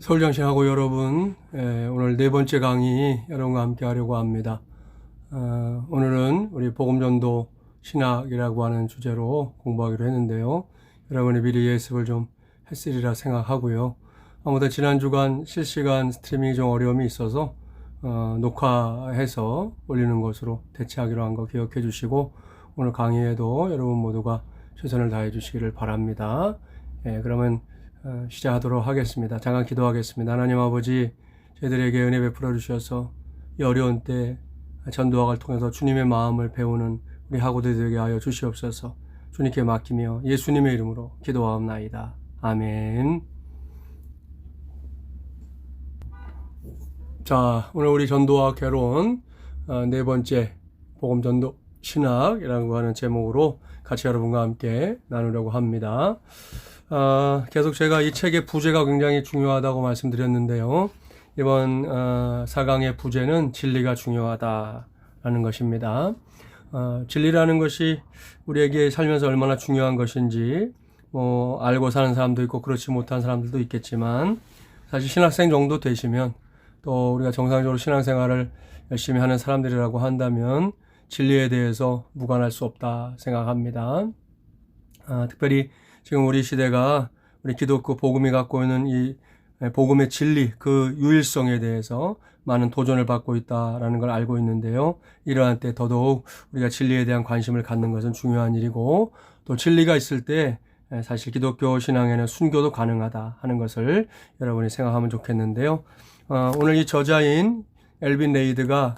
서울장신하고 여러분, 오늘 네 번째 강의 여러분과 함께 하려고 합니다. 오늘은 우리 복음전도 신학이라고 하는 주제로 공부하기로 했는데요. 여러분이 미리 예습을 좀 했으리라 생각하고요. 아무튼 지난 주간 실시간 스트리밍이 좀 어려움이 있어서 녹화해서 올리는 것으로 대체하기로 한 거 기억해 주시고, 오늘 강의에도 여러분 모두가 최선을 다해 주시기를 바랍니다. 그러면 시작하도록 하겠습니다. 잠깐 기도하겠습니다. 하나님 아버지, 저희들에게 은혜 베풀어 주셔서 이 어려운 때 전도학을 통해서 주님의 마음을 배우는 우리 학우들이 되게 하여 주시옵소서. 주님께 맡기며 예수님의 이름으로 기도하옵나이다. 아멘. 자, 오늘 우리 전도학 개론 네 번째 복음전도 신학이라고 하는 제목으로 같이 여러분과 함께 나누려고 합니다. 계속 제가 이 책의 부제가 굉장히 중요하다고 말씀드렸는데요. 이번 4강의 부제는 진리가 중요하다라는 것입니다. 진리라는 것이 우리에게 살면서 얼마나 중요한 것인지 알고 사는 사람도 있고 그렇지 못한 사람들도 있겠지만, 사실 신학생 정도 되시면, 또 우리가 정상적으로 신앙생활을 열심히 하는 사람들이라고 한다면 진리에 대해서 무관할 수 없다 생각합니다. 특별히 지금 우리 시대가 우리 기독교 복음이 갖고 있는 이 복음의 진리, 그 유일성에 대해서 많은 도전을 받고 있다라는 걸 알고 있는데요. 이러한 때 더더욱 우리가 진리에 대한 관심을 갖는 것은 중요한 일이고, 또 진리가 있을 때 사실 기독교 신앙에는 순교도 가능하다 하는 것을 여러분이 생각하면 좋겠는데요. 오늘 이 저자인 엘빈 레이드가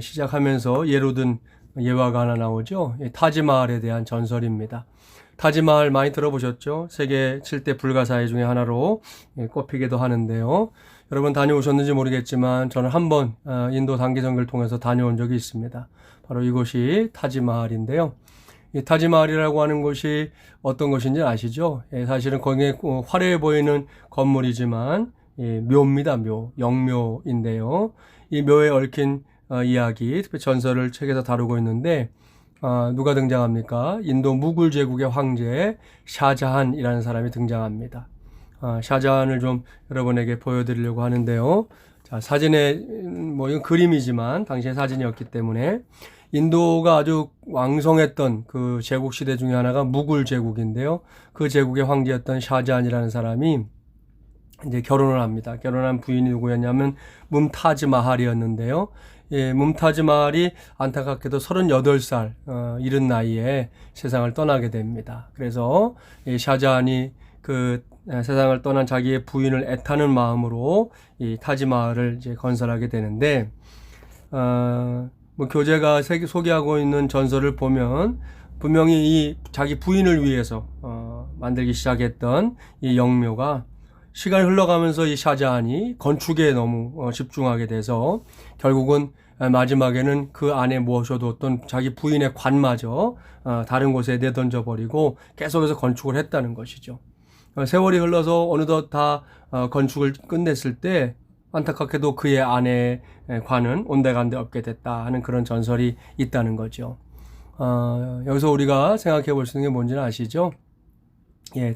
시작하면서 예로 든 예화가 하나 나오죠. 타지마할에 대한 전설입니다. 타지마할 많이 들어보셨죠? 세계 7대 불가사의 중에 하나로 꼽히기도 하는데요. 여러분 다녀오셨는지 모르겠지만 저는 한번 인도 단기선교를 통해서 다녀온 적이 있습니다. 바로 이곳이 타지마할인데요. 이 타지마할이라고 하는 곳이 어떤 것인지 아시죠? 사실은 거기에 화려해 보이는 건물이지만 묘입니다. 묘, 영묘인데요. 이 묘에 얽힌 이야기, 특히 전설을 책에서 다루고 있는데, 누가 등장합니까? 인도 무굴 제국의 황제 샤자한이라는 사람이 등장합니다. 샤자한을 좀 여러분에게 보여드리려고 하는데요. 자, 사진에 이건 그림이지만 당시의 사진이었기 때문에, 인도가 아주 왕성했던 그 제국 시대 중에 하나가 무굴 제국인데요. 그 제국의 황제였던 샤자한이라는 사람이 이제 결혼을 합니다. 결혼한 부인이 누구였냐면 뭄타즈 마할이었는데요. 뭄타즈 마할이 안타깝게도 38살 이른 나이에 세상을 떠나게 됩니다. 그래서 샤자한이 그 세상을 떠난 자기의 부인을 애타는 마음으로 이 타지 마할을 이제 건설하게 되는데, 교재가 소개하고 있는 전설을 보면 분명히 이 자기 부인을 위해서 만들기 시작했던 이 영묘가 시간이 흘러가면서 이 샤자한이 건축에 너무 집중하게 돼서 결국은 마지막에는 그 안에 모셔두었던 자기 부인의 관마저 다른 곳에 내던져 버리고 계속해서 건축을 했다는 것이죠. 세월이 흘러서 어느덧 다 건축을 끝냈을 때 안타깝게도 그의 아내의 관은 온데간데 없게 됐다 하는 그런 전설이 있다는 거죠. 여기서 우리가 생각해 볼 수 있는 게 뭔지는 아시죠?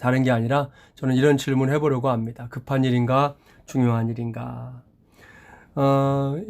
다른 게 아니라 저는 이런 질문을 해보려고 합니다. 급한 일인가? 중요한 일인가?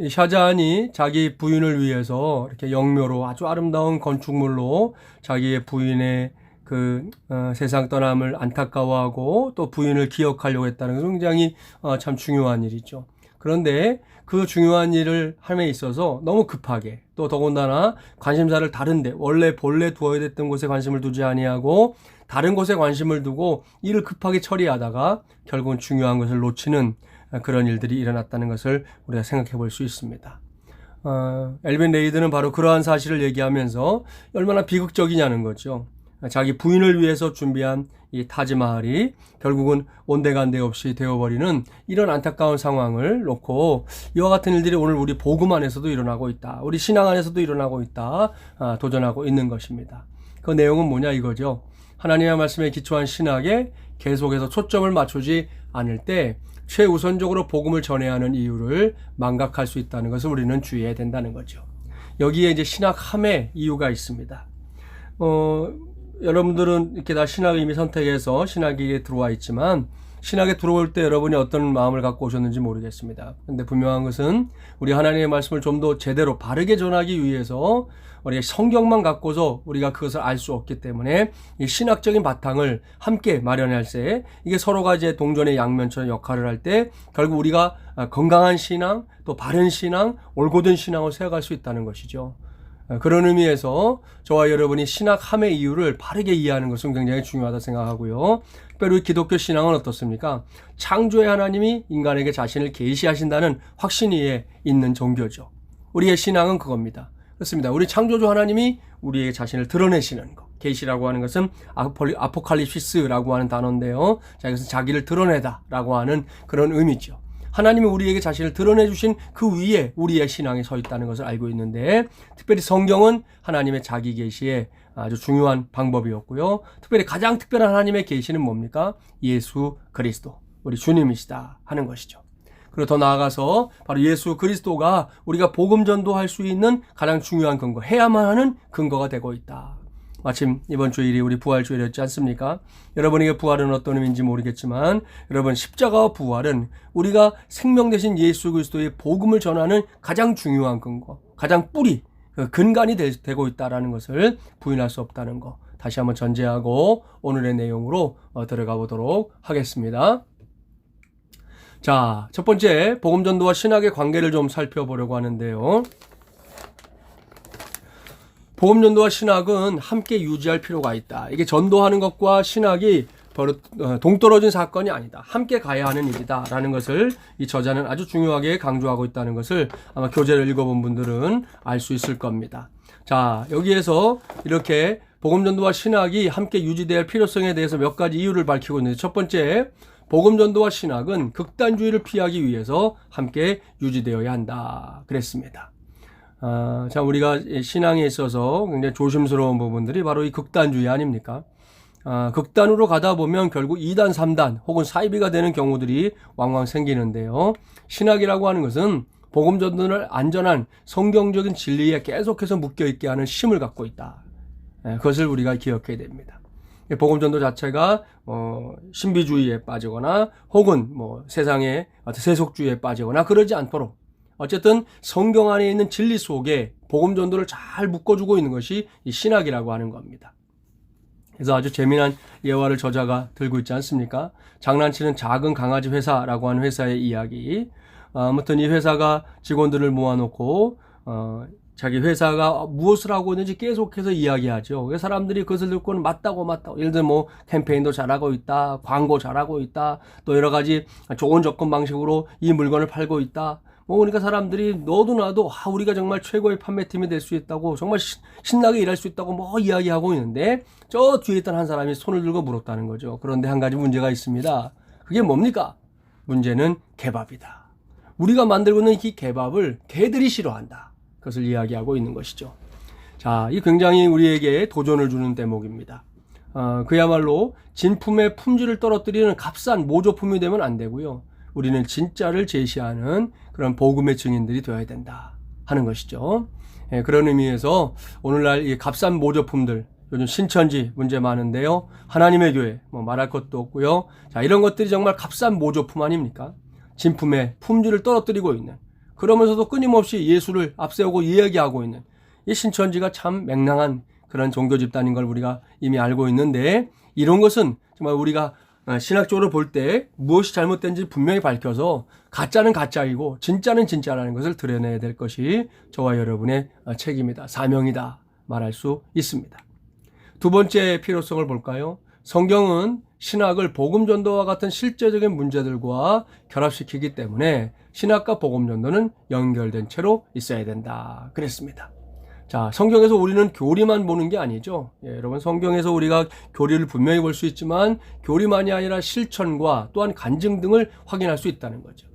이 샤자한이 자기 부인을 위해서 이렇게 영묘로 아주 아름다운 건축물로 자기의 부인의 그 세상 떠남을 안타까워하고 또 부인을 기억하려고 했다는 것은 굉장히 참 중요한 일이죠. 그런데 그 중요한 일을 함에 있어서 너무 급하게, 또 더군다나 관심사를 다른데, 원래 본래 두어야 됐던 곳에 관심을 두지 아니하고 다른 곳에 관심을 두고 일을 급하게 처리하다가 결국은 중요한 것을 놓치는 그런 일들이 일어났다는 것을 우리가 생각해 볼 수 있습니다. 엘빈 레이드는 바로 그러한 사실을 얘기하면서 얼마나 비극적이냐는 거죠. 자기 부인을 위해서 준비한 이 타지마할이 결국은 온데간데 없이 되어버리는 이런 안타까운 상황을 놓고, 이와 같은 일들이 오늘 우리 복음 안에서도 일어나고 있다, 우리 신앙 안에서도 일어나고 있다, 도전하고 있는 것입니다. 그 내용은 뭐냐 이거죠. 하나님의 말씀에 기초한 신학에 계속해서 초점을 맞추지 않을 때 최우선적으로 복음을 전해야 하는 이유를 망각할 수 있다는 것을 우리는 주의해야 된다는 거죠. 여기에 이제 신학함의 이유가 있습니다. 여러분들은 이렇게 다 신학을 이미 선택해서 신학에 들어와 있지만, 신학에 들어올 때 여러분이 어떤 마음을 갖고 오셨는지 모르겠습니다. 근데 분명한 것은 우리 하나님의 말씀을 좀 더 제대로 바르게 전하기 위해서 우리가 성경만 갖고서 우리가 그것을 알 수 없기 때문에 이 신학적인 바탕을 함께 마련할 때 이게 서로가 이제 동전의 양면처럼 역할을 할 때 결국 우리가 건강한 신앙, 또 바른 신앙, 올곧은 신앙을 세워갈 수 있다는 것이죠. 그런 의미에서 저와 여러분이 신학함의 이유를 바르게 이해하는 것은 굉장히 중요하다 생각하고요. 특별히 우리 기독교 신앙은 어떻습니까? 창조의 하나님이 인간에게 자신을 계시하신다는 확신이 있는 종교죠. 우리의 신앙은 그겁니다. 그렇습니다. 우리 창조주 하나님이 우리에게 자신을 드러내시는 것. 계시라고 하는 것은 아포칼립시스라고 하는 단어인데요. 자, 이것은 자기를 드러내다라고 하는 그런 의미죠. 하나님이 우리에게 자신을 드러내 주신 그 위에 우리의 신앙이 서 있다는 것을 알고 있는데, 특별히 성경은 하나님의 자기 계시의 아주 중요한 방법이었고요. 특별히 가장 특별한 하나님의 계시는 뭡니까? 예수 그리스도, 우리 주님이시다 하는 것이죠. 그리고 더 나아가서 바로 예수 그리스도가 우리가 복음 전도할 수 있는 가장 중요한 근거, 해야만 하는 근거가 되고 있다. 마침 이번 주일이 우리 부활주일이었지 않습니까? 여러분에게 부활은 어떤 의미인지 모르겠지만 여러분, 십자가와 부활은 우리가 생명 되신 예수 그리스도의 복음을 전하는 가장 중요한 근거, 가장 뿌리, 근간이 되고 있다는 것을 부인할 수 없다는 것, 다시 한번 전제하고 오늘의 내용으로 들어가 보도록 하겠습니다. 자, 첫 번째, 복음 전도와 신학의 관계를 좀 살펴보려고 하는데요. 복음 전도와 신학은 함께 유지할 필요가 있다. 이게 전도하는 것과 신학이 동떨어진 사건이 아니다. 함께 가야 하는 일이다 라는 것을 이 저자는 아주 중요하게 강조하고 있다는 것을 아마 교재를 읽어본 분들은 알 수 있을 겁니다. 자, 여기에서 이렇게 복음 전도와 신학이 함께 유지되어야 할 필요성에 대해서 몇 가지 이유를 밝히고 있는데, 첫 번째, 복음 전도와 신학은 극단주의를 피하기 위해서 함께 유지되어야 한다 그랬습니다. 자, 우리가 신앙에 있어서 굉장히 조심스러운 부분들이 바로 이 극단주의 아닙니까? 극단으로 가다 보면 결국 2단, 3단 혹은 사이비가 되는 경우들이 왕왕 생기는데요. 신학이라고 하는 것은 복음 전도를 안전한 성경적인 진리에 계속해서 묶여있게 하는 힘을 갖고 있다. 그것을 우리가 기억해야 됩니다. 복음 전도 자체가 신비주의에 빠지거나 혹은 세상의 세속주의에 빠지거나 그러지 않도록, 어쨌든 성경 안에 있는 진리 속에 복음 전도를 잘 묶어주고 있는 것이 이 신학이라고 하는 겁니다. 그래서 아주 재미난 예화를 저자가 들고 있지 않습니까? 장난치는 작은 강아지 회사라고 하는 회사의 이야기. 아무튼 이 회사가 직원들을 모아놓고 자기 회사가 무엇을 하고 있는지 계속해서 이야기하죠. 사람들이 그것을 듣고는 맞다고. 예를 들어 캠페인도 잘하고 있다, 광고 잘하고 있다, 또 여러 가지 좋은 접근 방식으로 이 물건을 팔고 있다. 그러니까 사람들이 너도 나도 우리가 정말 최고의 판매팀이 될 수 있다고, 정말 신나게 일할 수 있다고 이야기하고 있는데, 저 뒤에 있던 한 사람이 손을 들고 물었다는 거죠. 그런데 한 가지 문제가 있습니다. 그게 뭡니까? 문제는 개밥이다. 우리가 만들고 있는 이 개밥을 개들이 싫어한다. 그것을 이야기하고 있는 것이죠. 자, 이 굉장히 우리에게 도전을 주는 대목입니다. 그야말로 진품의 품질을 떨어뜨리는 값싼 모조품이 되면 안 되고요. 우리는 진짜를 제시하는 그런 복음의 증인들이 되어야 된다 하는 것이죠. 그런 의미에서 오늘날 이 값싼 모조품들, 요즘 신천지 문제 많은데요. 하나님의 교회 말할 것도 없고요. 자, 이런 것들이 정말 값싼 모조품 아닙니까? 진품의 품질을 떨어뜨리고 있는, 그러면서도 끊임없이 예수를 앞세우고 이야기하고 있는 이 신천지가 참 맹랑한 그런 종교 집단인 걸 우리가 이미 알고 있는데, 이런 것은 정말 우리가 신학적으로 볼 때 무엇이 잘못된지 분명히 밝혀서 가짜는 가짜이고 진짜는 진짜라는 것을 드러내야 될 것이 저와 여러분의 책임이다, 사명이다 말할 수 있습니다. 두 번째 필요성을 볼까요? 성경은 신학을 복음 전도와 같은 실제적인 문제들과 결합시키기 때문에 신학과 복음 전도는 연결된 채로 있어야 된다 그랬습니다. 자, 성경에서 우리는 교리만 보는 게 아니죠. 여러분, 성경에서 우리가 교리를 분명히 볼 수 있지만 교리만이 아니라 실천과 또한 간증 등을 확인할 수 있다는 거죠.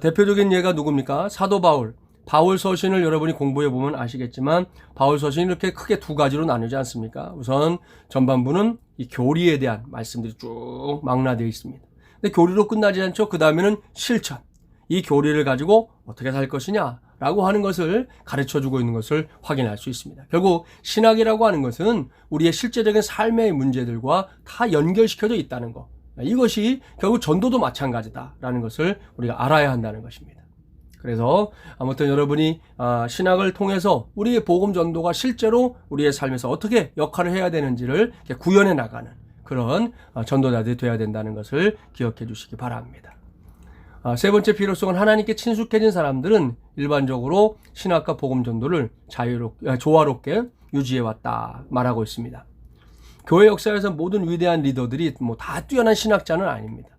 대표적인 예가 누굽니까? 사도 바울 서신을 여러분이 공부해 보면 아시겠지만 바울 서신이 이렇게 크게 두 가지로 나누지 않습니까? 우선 전반부는 이 교리에 대한 말씀들이 쭉 망라되어 있습니다. 근데 교리로 끝나지 않죠. 그 다음에는 실천. 이 교리를 가지고 어떻게 살 것이냐 라고 하는 것을 가르쳐주고 있는 것을 확인할 수 있습니다. 결국 신학이라고 하는 것은 우리의 실제적인 삶의 문제들과 다 연결시켜져 있다는 것. 이것이 결국 전도도 마찬가지다라는 것을 우리가 알아야 한다는 것입니다. 그래서 아무튼 여러분이 신학을 통해서 우리의 복음 전도가 실제로 우리의 삶에서 어떻게 역할을 해야 되는지를 구현해 나가는 그런 전도자들이 되어야 된다는 것을 기억해 주시기 바랍니다. 세 번째 필요성은 하나님께 친숙해진 사람들은 일반적으로 신학과 복음 전도를 조화롭게 유지해 왔다 말하고 있습니다. 교회 역사에서 모든 위대한 리더들이 다 뛰어난 신학자는 아닙니다.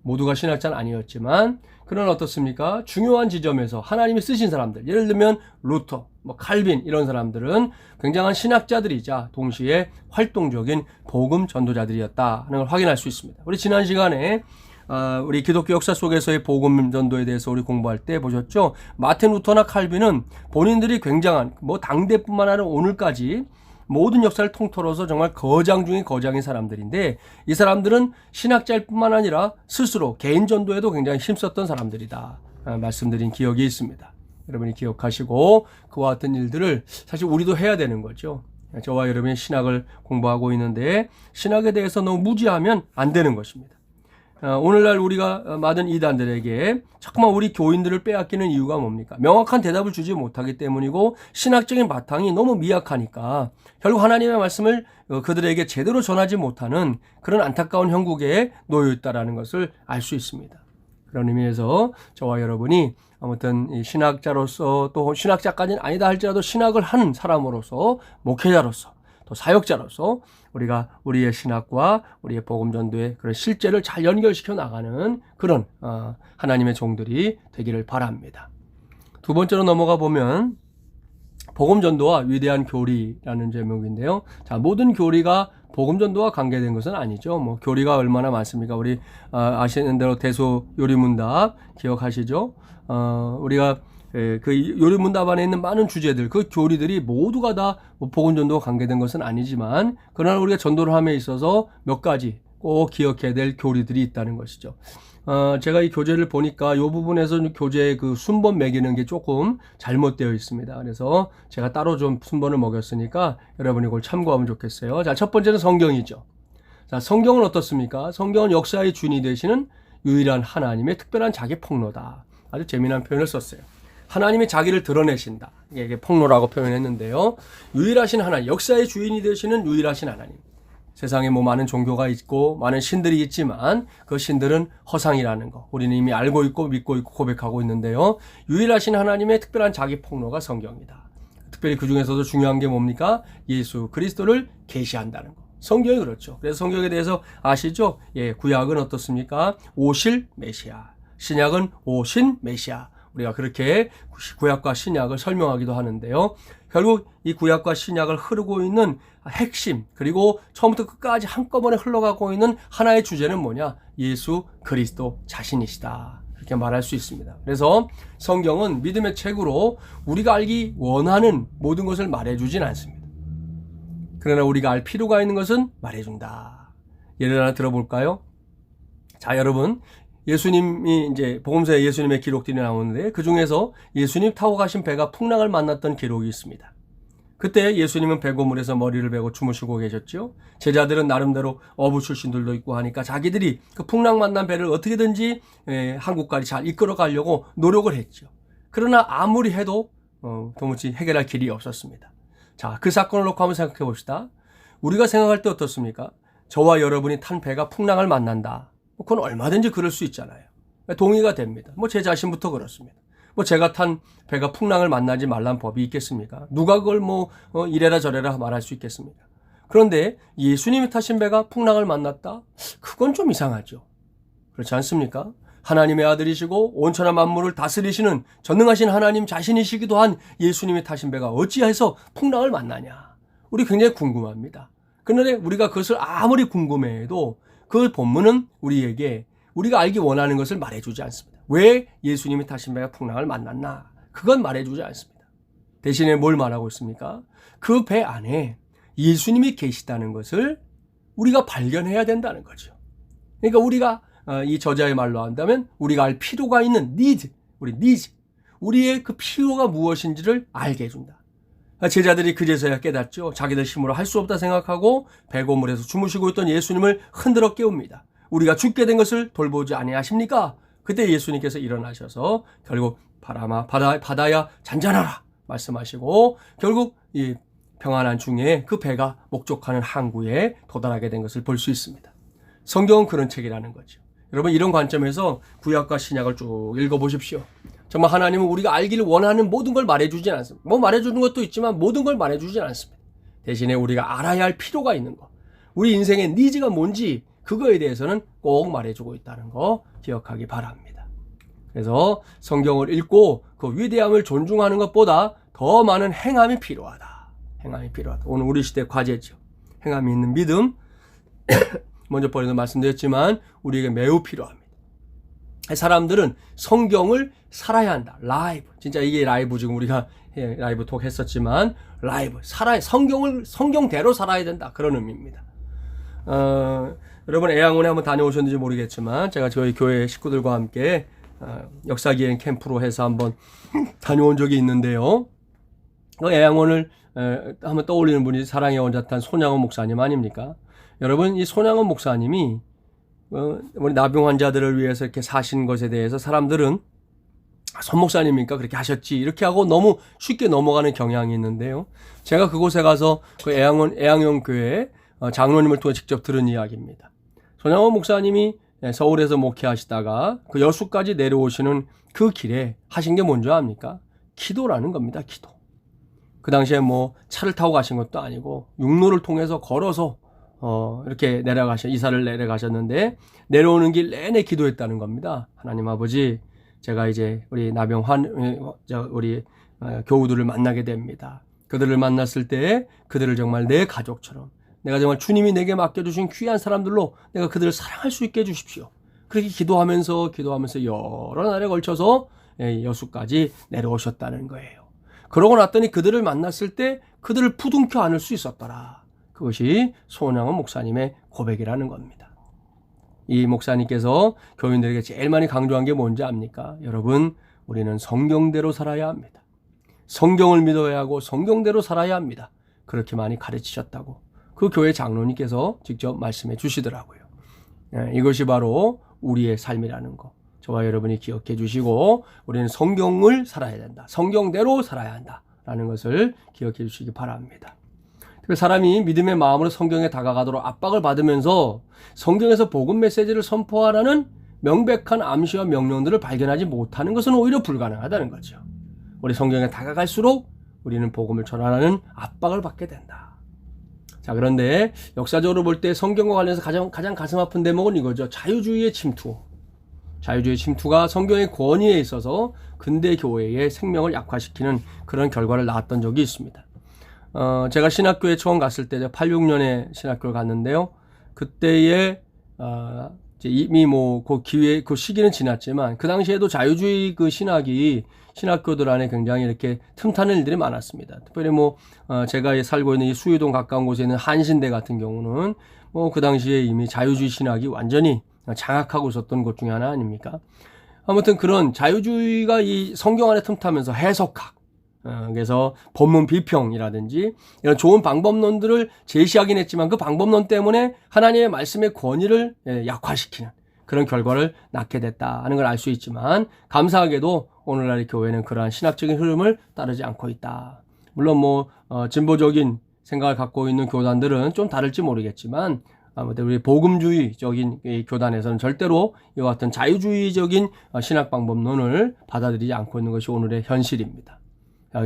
모두가 신학자는 아니었지만 그런 어떻습니까? 중요한 지점에서 하나님이 쓰신 사람들, 예를 들면 루터, 칼빈 이런 사람들은 굉장한 신학자들이자 동시에 활동적인 복음 전도자들이었다 하는 걸 확인할 수 있습니다. 우리 지난 시간에 우리 기독교 역사 속에서의 복음 전도에 대해서 우리 공부할 때 보셨죠? 마틴 루터나 칼빈은 본인들이 굉장한 당대뿐만 아니라 오늘까지 모든 역사를 통틀어서 정말 거장 중에 거장인 사람들인데 이 사람들은 신학자일 뿐만 아니라 스스로 개인 전도에도 굉장히 힘썼던 사람들이다 말씀드린 기억이 있습니다. 여러분이 기억하시고 그와 같은 일들을 사실 우리도 해야 되는 거죠. 저와 여러분이 신학을 공부하고 있는데 신학에 대해서 너무 무지하면 안 되는 것입니다. 오늘날 우리가 많은 이단들에게 자꾸만 우리 교인들을 빼앗기는 이유가 뭡니까? 명확한 대답을 주지 못하기 때문이고 신학적인 바탕이 너무 미약하니까 결국 하나님의 말씀을 그들에게 제대로 전하지 못하는 그런 안타까운 형국에 놓여 있다는 것을 알 수 있습니다. 그런 의미에서 저와 여러분이 아무튼 신학자로서 또 신학자까지는 아니다 할지라도 신학을 하는 사람으로서 목회자로서 또 사역자로서 우리가 우리의 신학과 우리의 복음 전도의 그런 실제를 잘 연결시켜 나가는 그런 하나님의 종들이 되기를 바랍니다. 두 번째로 넘어가 보면 복음 전도와 위대한 교리라는 제목인데요. 자, 모든 교리가 복음 전도와 관계된 것은 아니죠. 교리가 얼마나 많습니까? 우리 아시는 대로 대소 요리문답 기억하시죠? 우리가 그 요리문답 안에 있는 많은 주제들, 그 교리들이 모두가 다 복음 전도와 관계된 것은 아니지만 그러나 우리가 전도를 함에 있어서 몇 가지 꼭 기억해야 될 교리들이 있다는 것이죠. 제가 이 교재를 보니까 이 부분에서 교재의 그 순번 매기는 게 조금 잘못되어 있습니다. 그래서 제가 따로 좀 순번을 먹였으니까 여러분이 그걸 참고하면 좋겠어요. 자, 첫 번째는 성경이죠. 자, 성경은 어떻습니까? 성경은 역사의 주인이 되시는 유일한 하나님의 특별한 자기 폭로다. 아주 재미난 표현을 썼어요. 하나님이 자기를 드러내신다. 이게 폭로라고 표현했는데요. 유일하신 하나님, 역사의 주인이 되시는 유일하신 하나님. 세상에 많은 종교가 있고 많은 신들이 있지만 그 신들은 허상이라는 거 우리는 이미 알고 있고 믿고 있고 고백하고 있는데요. 유일하신 하나님의 특별한 자기 폭로가 성경이다. 특별히 그 중에서도 중요한 게 뭡니까? 예수 그리스도를 계시한다는 거. 성경이 그렇죠. 그래서 성경에 대해서 아시죠? 구약은 어떻습니까? 오실 메시아. 신약은 오신 메시아. 우리가 그렇게 구약과 신약을 설명하기도 하는데요. 결국 이 구약과 신약을 흐르고 있는 핵심 그리고 처음부터 끝까지 한꺼번에 흘러가고 있는 하나의 주제는 뭐냐? 예수 그리스도 자신이시다. 이렇게 말할 수 있습니다. 그래서 성경은 믿음의 책으로 우리가 알기 원하는 모든 것을 말해주진 않습니다. 그러나 우리가 알 필요가 있는 것은 말해준다. 예를 하나 들어볼까요? 자, 여러분. 예수님이 이제 복음서에 예수님의 기록들이 나오는데 그 중에서 예수님 타고 가신 배가 풍랑을 만났던 기록이 있습니다. 그때 예수님은 배고물에서 머리를 베고 주무시고 계셨죠. 제자들은 나름대로 어부 출신들도 있고 하니까 자기들이 그 풍랑 만난 배를 어떻게든지 한국까지 잘 이끌어 가려고 노력을 했죠. 그러나 아무리 해도 도무지 해결할 길이 없었습니다. 자, 그 사건을 놓고 한번 생각해 봅시다. 우리가 생각할 때 어떻습니까? 저와 여러분이 탄 배가 풍랑을 만난다. 그건 얼마든지 그럴 수 있잖아요. 동의가 됩니다. 제 자신부터 그렇습니다. 제가 탄 배가 풍랑을 만나지 말란 법이 있겠습니까? 누가 그걸 이래라 저래라 말할 수 있겠습니까? 그런데 예수님이 타신 배가 풍랑을 만났다? 그건 좀 이상하죠. 그렇지 않습니까? 하나님의 아들이시고 온천한 만물을 다스리시는 전능하신 하나님 자신이시기도 한 예수님이 타신 배가 어찌해서 풍랑을 만나냐? 우리 굉장히 궁금합니다. 그런데 우리가 그것을 아무리 궁금해해도 그 본문은 우리에게 우리가 알기 원하는 것을 말해주지 않습니다. 왜 예수님이 타신 배가 풍랑을 만났나? 그건 말해주지 않습니다. 대신에 뭘 말하고 있습니까? 그 배 안에 예수님이 계시다는 것을 우리가 발견해야 된다는 거죠. 그러니까 우리가 이 저자의 말로 한다면 우리가 알 필요가 있는 need, 우리의 그 필요가 무엇인지를 알게 해준다. 제자들이 그제서야 깨닫죠. 자기들 힘으로 할 수 없다 생각하고 배고물에서 주무시고 있던 예수님을 흔들어 깨웁니다. 우리가 죽게 된 것을 돌보지 아니하십니까? 그때 예수님께서 일어나셔서 결국 바다야 잔잔하라 말씀하시고 결국 이 평안한 중에 그 배가 목적하는 항구에 도달하게 된 것을 볼 수 있습니다. 성경은 그런 책이라는 거죠. 여러분 이런 관점에서 구약과 신약을 쭉 읽어보십시오. 정말 하나님은 우리가 알기를 원하는 모든 걸 말해주진 않습니다. 뭐 말해주는 것도 있지만 모든 걸 말해주진 않습니다. 대신에 우리가 알아야 할 필요가 있는 것, 우리 인생의 니즈가 뭔지 그거에 대해서는 꼭 말해주고 있다는 거 기억하기 바랍니다. 그래서 성경을 읽고 그 위대함을 존중하는 것보다 더 많은 행함이 필요하다. 행함이 필요하다. 오늘 우리 시대 과제죠. 행함이 있는 믿음. 먼저 번에도 말씀드렸지만 우리에게 매우 필요합니다. 사람들은 성경을 살아야 한다. 라이브. 진짜 이게 라이브 지금 우리가 라이브 톡 했었지만 라이브. 성경대로 살아야 된다. 그런 의미입니다. 여러분 애양원에 한번 다녀오셨는지 모르겠지만 제가 저희 교회 식구들과 함께 역사기행 캠프로 해서 한번 다녀온 적이 있는데요. 그 애양원을 한번 떠올리는 분이 사랑의 원자탄 손양원 목사님 아닙니까? 여러분 이 손양원 목사님이 우리 나병 환자들을 위해서 이렇게 사신 것에 대해서 사람들은 손 목사님이니까 그렇게 하셨지 이렇게 하고 너무 쉽게 넘어가는 경향이 있는데요. 제가 그곳에 가서 그 애양형 교회 장로님을 통해 직접 들은 이야기입니다. 손양원 목사님이 서울에서 목회하시다가 그 여수까지 내려오시는 그 길에 하신 게 뭔지 압니까? 기도라는 겁니다. 기도. 그 당시에 뭐 차를 타고 가신 것도 아니고 육로를 통해서 걸어서 이렇게 이사를 내려가셨는데 내려오는 길 내내 기도했다는 겁니다. 하나님 아버지, 제가 이제 우리 우리 교우들을 만나게 됩니다. 그들을 만났을 때 그들을 정말 내 가족처럼 내가 정말 주님이 내게 맡겨주신 귀한 사람들로 내가 그들을 사랑할 수 있게 해주십시오. 그렇게 기도하면서 여러 날에 걸쳐서 여수까지 내려오셨다는 거예요. 그러고 났더니 그들을 만났을 때 그들을 부둥켜 안을 수 있었더라. 그것이 손양원 목사님의 고백이라는 겁니다. 이 목사님께서 교인들에게 제일 많이 강조한 게 뭔지 압니까? 여러분, 우리는 성경대로 살아야 합니다. 성경을 믿어야 하고 성경대로 살아야 합니다. 그렇게 많이 가르치셨다고 그 교회 장로님께서 직접 말씀해 주시더라고요. 이것이 바로 우리의 삶이라는 거. 저와 여러분이 기억해 주시고 우리는 성경을 살아야 된다. 성경대로 살아야 한다라는 것을 기억해 주시기 바랍니다. 사람이 믿음의 마음으로 성경에 다가가도록 압박을 받으면서 성경에서 복음 메시지를 선포하라는 명백한 암시와 명령들을 발견하지 못하는 것은 오히려 불가능하다는 거죠. 우리 성경에 다가갈수록 우리는 복음을 전하라는 압박을 받게 된다. 자, 그런데 역사적으로 볼 때 성경과 관련해서 가장 가슴 아픈 대목은 이거죠. 자유주의의 침투. 자유주의 침투가 성경의 권위에 있어서 근대 교회의 생명을 약화시키는 그런 결과를 낳았던 적이 있습니다. 제가 신학교에 처음 갔을 때, 86년에 신학교를 갔는데요. 그때에, 이미 그 시기는 지났지만, 그 당시에도 자유주의 그 신학이 신학교들 안에 굉장히 이렇게 틈타는 일들이 많았습니다. 특별히 제가 살고 있는 이 수유동 가까운 곳에 있는 한신대 같은 경우는, 그 당시에 이미 자유주의 신학이 완전히 장악하고 있었던 곳 중에 하나 아닙니까? 아무튼 그런 자유주의가 이 성경 안에 틈타면서 해석학, 그래서 본문 비평이라든지 이런 좋은 방법론들을 제시하긴 했지만 그 방법론 때문에 하나님의 말씀의 권위를 약화시키는 그런 결과를 낳게 됐다는 걸 알 수 있지만 감사하게도 오늘날의 교회는 그러한 신학적인 흐름을 따르지 않고 있다. 물론 진보적인 생각을 갖고 있는 교단들은 좀 다를지 모르겠지만 아무튼 우리 복음주의적인 이 교단에서는 절대로 이와 같은 자유주의적인 신학 방법론을 받아들이지 않고 있는 것이 오늘의 현실입니다.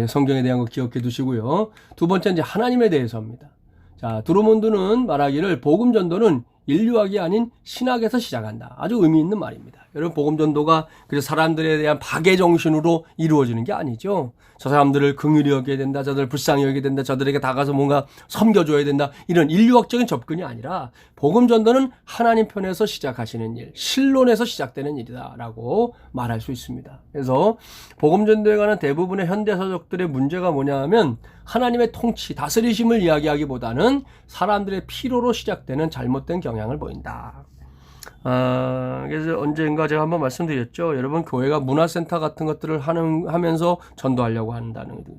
성경에 대한 거 기억해 두시고요. 두 번째 이제 하나님에 대해서입니다. 자, 드루몬드는 말하기를 복음 전도는 인류학이 아닌 신학에서 시작한다. 아주 의미 있는 말입니다. 여러분, 복음 전도가 그래서 사람들에 대한 박애 정신으로 이루어지는 게 아니죠. 저 사람들을 긍휼히 여겨야 된다. 저들을 불쌍히 여겨야 된다. 저들에게 다가서 뭔가 섬겨줘야 된다. 이런 인류학적인 접근이 아니라 복음 전도는 하나님 편에서 시작하시는 일, 신론에서 시작되는 일이다라고 말할 수 있습니다. 그래서 복음 전도에 관한 대부분의 현대 서적들의 문제가 뭐냐 하면 하나님의 통치, 다스리심을 이야기하기보다는 사람들의 필요로 시작되는 잘못된 경향을 보인다. 그래서 언젠가 제가 한번 말씀드렸죠. 여러분, 교회가 문화센터 같은 것들을 하면서 전도하려고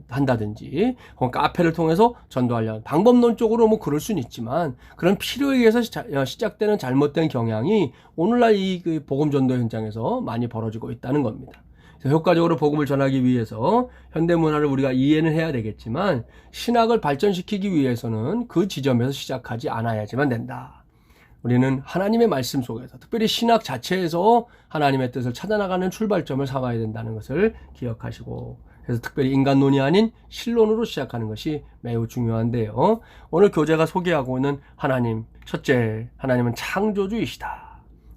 한다든지, 혹은 카페를 통해서 전도하려는, 방법론적으로 뭐 그럴 수는 있지만, 그런 필요에 의해서 시작되는 잘못된 경향이 오늘날 그 복음 전도 현장에서 많이 벌어지고 있다는 겁니다. 그래서 효과적으로 복음을 전하기 위해서 현대 문화를 우리가 이해는 해야 되겠지만, 신학을 발전시키기 위해서는 그 지점에서 시작하지 않아야지만 된다. 우리는 하나님의 말씀 속에서, 특별히 신학 자체에서 하나님의 뜻을 찾아나가는 출발점을 삼아야 된다는 것을 기억하시고, 그래서 특별히 인간론이 아닌 신론으로 시작하는 것이 매우 중요한데요. 오늘 교재가 소개하고 있는 하나님, 첫째, 하나님은 창조주이시다.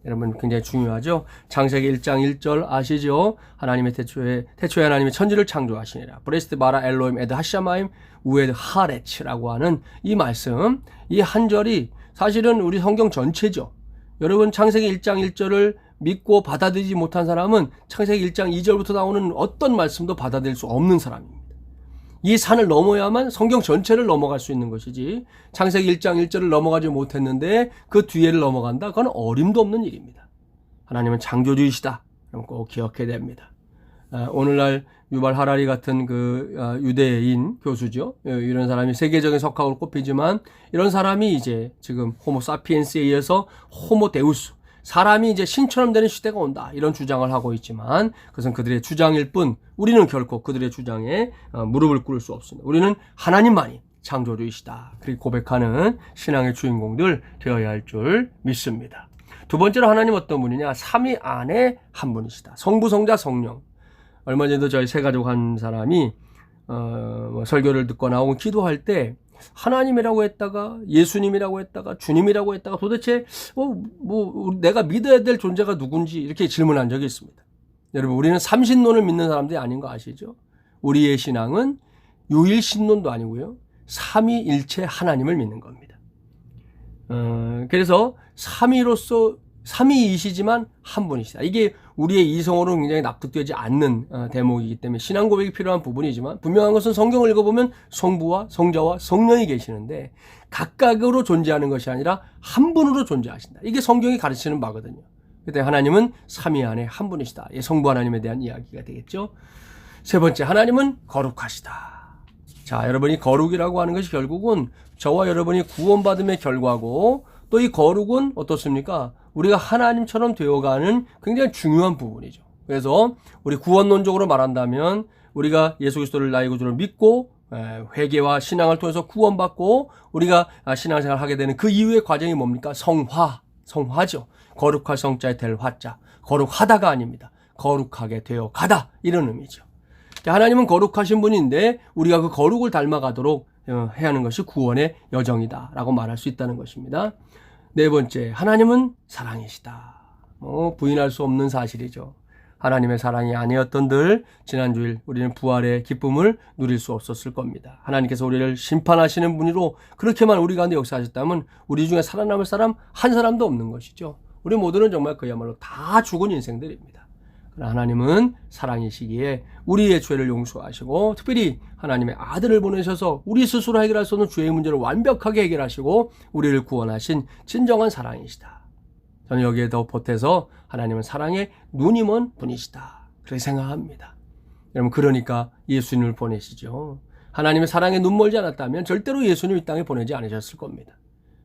여러분, 굉장히 중요하죠. 창세기 1장 1절 아시죠? 하나님의 태초에 하나님의 천지를 창조하시니라. 브레스트 바라 엘로임 에드 하샤마임 우에드 하레츠라고 하는 이 말씀, 이 한 절이 사실은 우리 성경 전체죠. 여러분, 창세기 1장 1절을 믿고 받아들이지 못한 사람은 창세기 1장 2절부터 나오는 어떤 말씀도 받아들일 수 없는 사람입니다. 이 산을 넘어야만 성경 전체를 넘어갈 수 있는 것이지, 창세기 1장 1절을 넘어가지 못했는데 그 뒤에를 넘어간다? 그건 어림도 없는 일입니다. 하나님은 창조주이시다. 그럼 꼭 기억해야 됩니다. 오늘날 유발 하라리 같은 그 유대인 교수죠. 이런 사람이 세계적인 석학으로 꼽히지만, 이런 사람이 이제 지금 호모 사피엔스에 의해서 호모 데우스, 사람이 이제 신처럼 되는 시대가 온다, 이런 주장을 하고 있지만, 그것은 그들의 주장일 뿐, 우리는 결코 그들의 주장에 무릎을 꿇을 수 없습니다. 우리는 하나님만이 창조주이시다, 그렇게 고백하는 신앙의 주인공들 되어야 할 줄 믿습니다. 두 번째로, 하나님 어떤 분이냐? 삼위 안에 한 분이시다. 성부, 성자, 성령. 얼마 전에도 저희 세 가족 한 사람이 설교를 듣거나 혹은 기도할 때 하나님이라고 했다가 예수님이라고 했다가 주님이라고 했다가 도대체 내가 믿어야 될 존재가 누군지 이렇게 질문한 적이 있습니다. 여러분, 우리는 삼신론을 믿는 사람들이 아닌 거 아시죠? 우리의 신앙은 유일신론도 아니고요, 삼위일체 하나님을 믿는 겁니다. 그래서 삼위이시지만 한 분이시다. 이게 우리의 이성으로는 굉장히 납득되지 않는 대목이기 때문에 신앙 고백이 필요한 부분이지만, 분명한 것은 성경을 읽어보면 성부와 성자와 성령이 계시는데 각각으로 존재하는 것이 아니라 한 분으로 존재하신다. 이게 성경이 가르치는 바거든요. 그때 하나님은 삼위 안에 한 분이시다. 성부 하나님에 대한 이야기가 되겠죠. 세 번째, 하나님은 거룩하시다. 자, 여러분이 거룩이라고 하는 것이 결국은 저와 여러분이 구원받음의 결과고, 또 이 거룩은 어떻습니까? 우리가 하나님처럼 되어가는 굉장히 중요한 부분이죠. 그래서 우리 구원론적으로 말한다면, 우리가 예수 그리스도를 나의 구주로 믿고 회개와 신앙을 통해서 구원받고 우리가 신앙생활을 하게 되는 그 이후의 과정이 뭡니까? 성화죠. 거룩할 성자에 될 화자. 거룩하다가 아닙니다. 거룩하게 되어 가다, 이런 의미죠. 하나님은 거룩하신 분인데 우리가 그 거룩을 닮아가도록 해야 하는 것이 구원의 여정이다 라고 말할 수 있다는 것입니다. 네 번째, 하나님은 사랑이시다. 부인할 수 없는 사실이죠. 하나님의 사랑이 아니었던들 지난주일 우리는 부활의 기쁨을 누릴 수 없었을 겁니다. 하나님께서 우리를 심판하시는 분으로 그렇게만 우리 가운데 역사하셨다면 우리 중에 살아남을 사람 한 사람도 없는 것이죠. 우리 모두는 정말 그야말로 다 죽은 인생들입니다. 그러나 하나님은 사랑이시기에 우리의 죄를 용서하시고, 특별히 하나님의 아들을 보내셔서 우리 스스로 해결할 수 없는 죄의 문제를 완벽하게 해결하시고 우리를 구원하신 진정한 사랑이시다. 저는 여기에 더 보태서 하나님은 사랑의 눈이 먼 분이시다, 그렇게 생각합니다. 여러분, 그러니까 예수님을 보내시죠. 하나님의 사랑에 눈 멀지 않았다면 절대로 예수님 이 땅에 보내지 않으셨을 겁니다.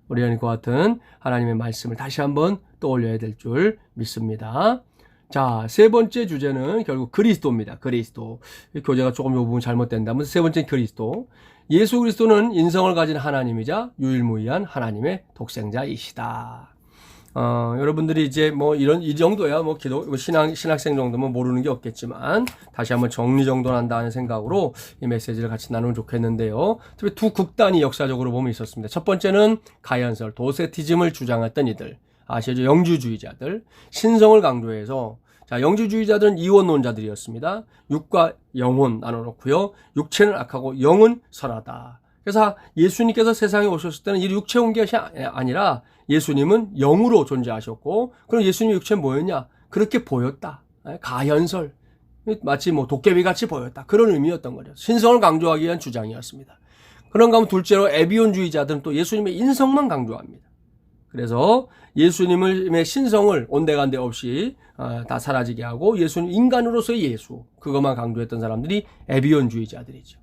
우리는 이와 같은 하나님의 말씀을 다시 한번 떠올려야 될 줄 믿습니다. 자, 세 번째 주제는 결국 그리스도입니다. 그리스도. 교재가 조금 이 부분 잘못된다면 세 번째 그리스도. 예수 그리스도는 인성을 가진 하나님이자 유일무이한 하나님의 독생자이시다. 여러분들이 이제 이 정도야 신학생 정도면 모르는 게 없겠지만, 다시 한번 정리정돈한 다는 생각으로 이 메시지를 같이 나누면 좋겠는데요. 특히 두 극단이 역사적으로 보면 있었습니다. 첫 번째는 가연설, 도세티즘을 주장했던 이들. 아시죠? 영주주의자들. 신성을 강조해서, 자, 영주주의자들은 이원론자들이었습니다. 육과 영혼 나눠놓고요. 육체는 악하고 영은 선하다. 그래서 예수님께서 세상에 오셨을 때는 이 육체 온 것이 아니라 예수님은 영으로 존재하셨고, 그럼 예수님의 육체는 뭐였냐? 그렇게 보였다. 가현설. 마치 도깨비 같이 보였다. 그런 의미였던 거죠. 신성을 강조하기 위한 주장이었습니다. 그런가 하면 둘째로 에비온주의자들은 또 예수님의 인성만 강조합니다. 그래서 예수님의 신성을 온데간데 없이 다 사라지게 하고 예수님 인간으로서의 예수, 그것만 강조했던 사람들이 에비온주의자들이죠.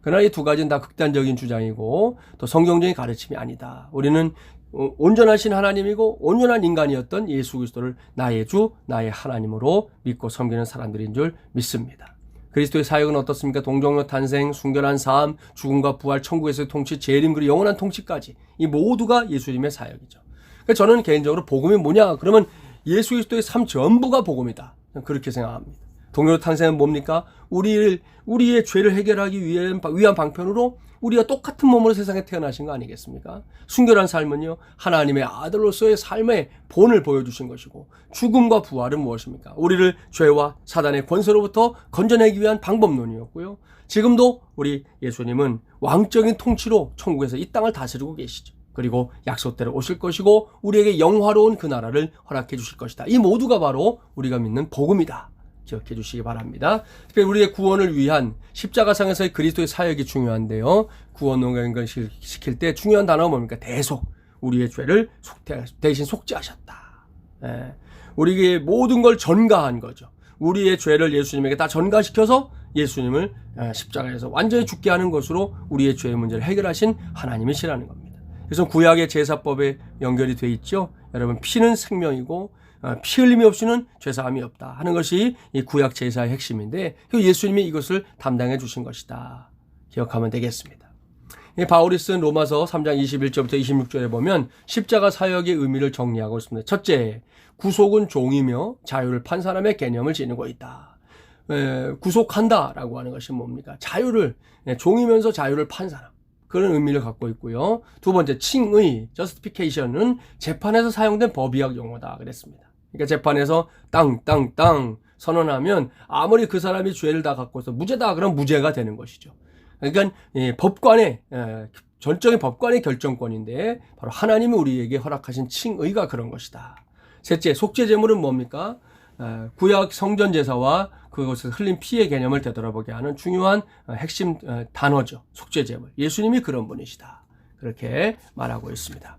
그러나 이 두 가지는 다 극단적인 주장이고 또 성경적인 가르침이 아니다. 우리는 온전하신 하나님이고 온전한 인간이었던 예수 그리스도를 나의 주, 나의 하나님으로 믿고 섬기는 사람들인 줄 믿습니다. 그리스도의 사역은 어떻습니까? 동정로 탄생, 순결한 삶, 죽음과 부활, 천국에서의 통치, 재림, 그리고 영원한 통치까지 이 모두가 예수님의 사역이죠. 그래서 저는 개인적으로 복음이 뭐냐? 그러면 예수 그리스도의 삶 전부가 복음이다. 그렇게 생각합니다. 동정로 탄생은 뭡니까? 우리의 죄를 해결하기 위한 방편으로 우리가 똑같은 몸으로 세상에 태어나신 거 아니겠습니까? 순결한 삶은요, 하나님의 아들로서의 삶의 본을 보여주신 것이고, 죽음과 부활은 무엇입니까? 우리를 죄와 사단의 권세로부터 건져내기 위한 방법론이었고요. 지금도 우리 예수님은 왕적인 통치로 천국에서 이 땅을 다스리고 계시죠. 그리고 약속대로 오실 것이고 우리에게 영화로운 그 나라를 허락해 주실 것이다. 이 모두가 바로 우리가 믿는 복음이다. 기억해 주시기 바랍니다. 특별히 우리의 구원을 위한 십자가상에서의 그리스도의 사역이 중요한데요. 구원을 시킬 때 중요한 단어가 뭡니까? 대속. 우리의 죄를 대신 속죄하셨다. 우리에게 모든 걸 전가한 거죠. 우리의 죄를 예수님에게 다 전가시켜서 예수님을 십자가에서 완전히 죽게 하는 것으로 우리의 죄의 문제를 해결하신 하나님이시라는 겁니다. 그래서 구약의 제사법에 연결이 돼 있죠. 여러분, 피는 생명이고 피 흘림이 없이는 죄사함이 없다 하는 것이 이 구약 제사의 핵심인데 예수님이 이것을 담당해 주신 것이다. 기억하면 되겠습니다. 바울이 쓴 로마서 3장 21절부터 26절에 보면 십자가 사역의 의미를 정리하고 있습니다. 첫째, 구속은 종이며 자유를 판 사람의 개념을 지니고 있다. 구속한다라고 하는 것이 뭡니까? 자유를, 종이면서 자유를 판 사람. 그런 의미를 갖고 있고요. 두 번째, 칭의, justification은 재판에서 사용된 법의학 용어다 그랬습니다. 그러니까 재판에서 땅 선언하면 아무리 그 사람이 죄를 다 갖고서 무죄다 그러면 무죄가 되는 것이죠. 그러니까 법관의 전적인 법관의 결정권인데 바로 하나님이 우리에게 허락하신 칭의가 그런 것이다. 셋째, 속죄 제물은 뭡니까? 구약 성전 제사와 그것에서 흘린 피의 개념을 되돌아보게 하는 중요한 핵심 단어죠. 속죄 제물. 예수님이 그런 분이시다. 그렇게 말하고 있습니다.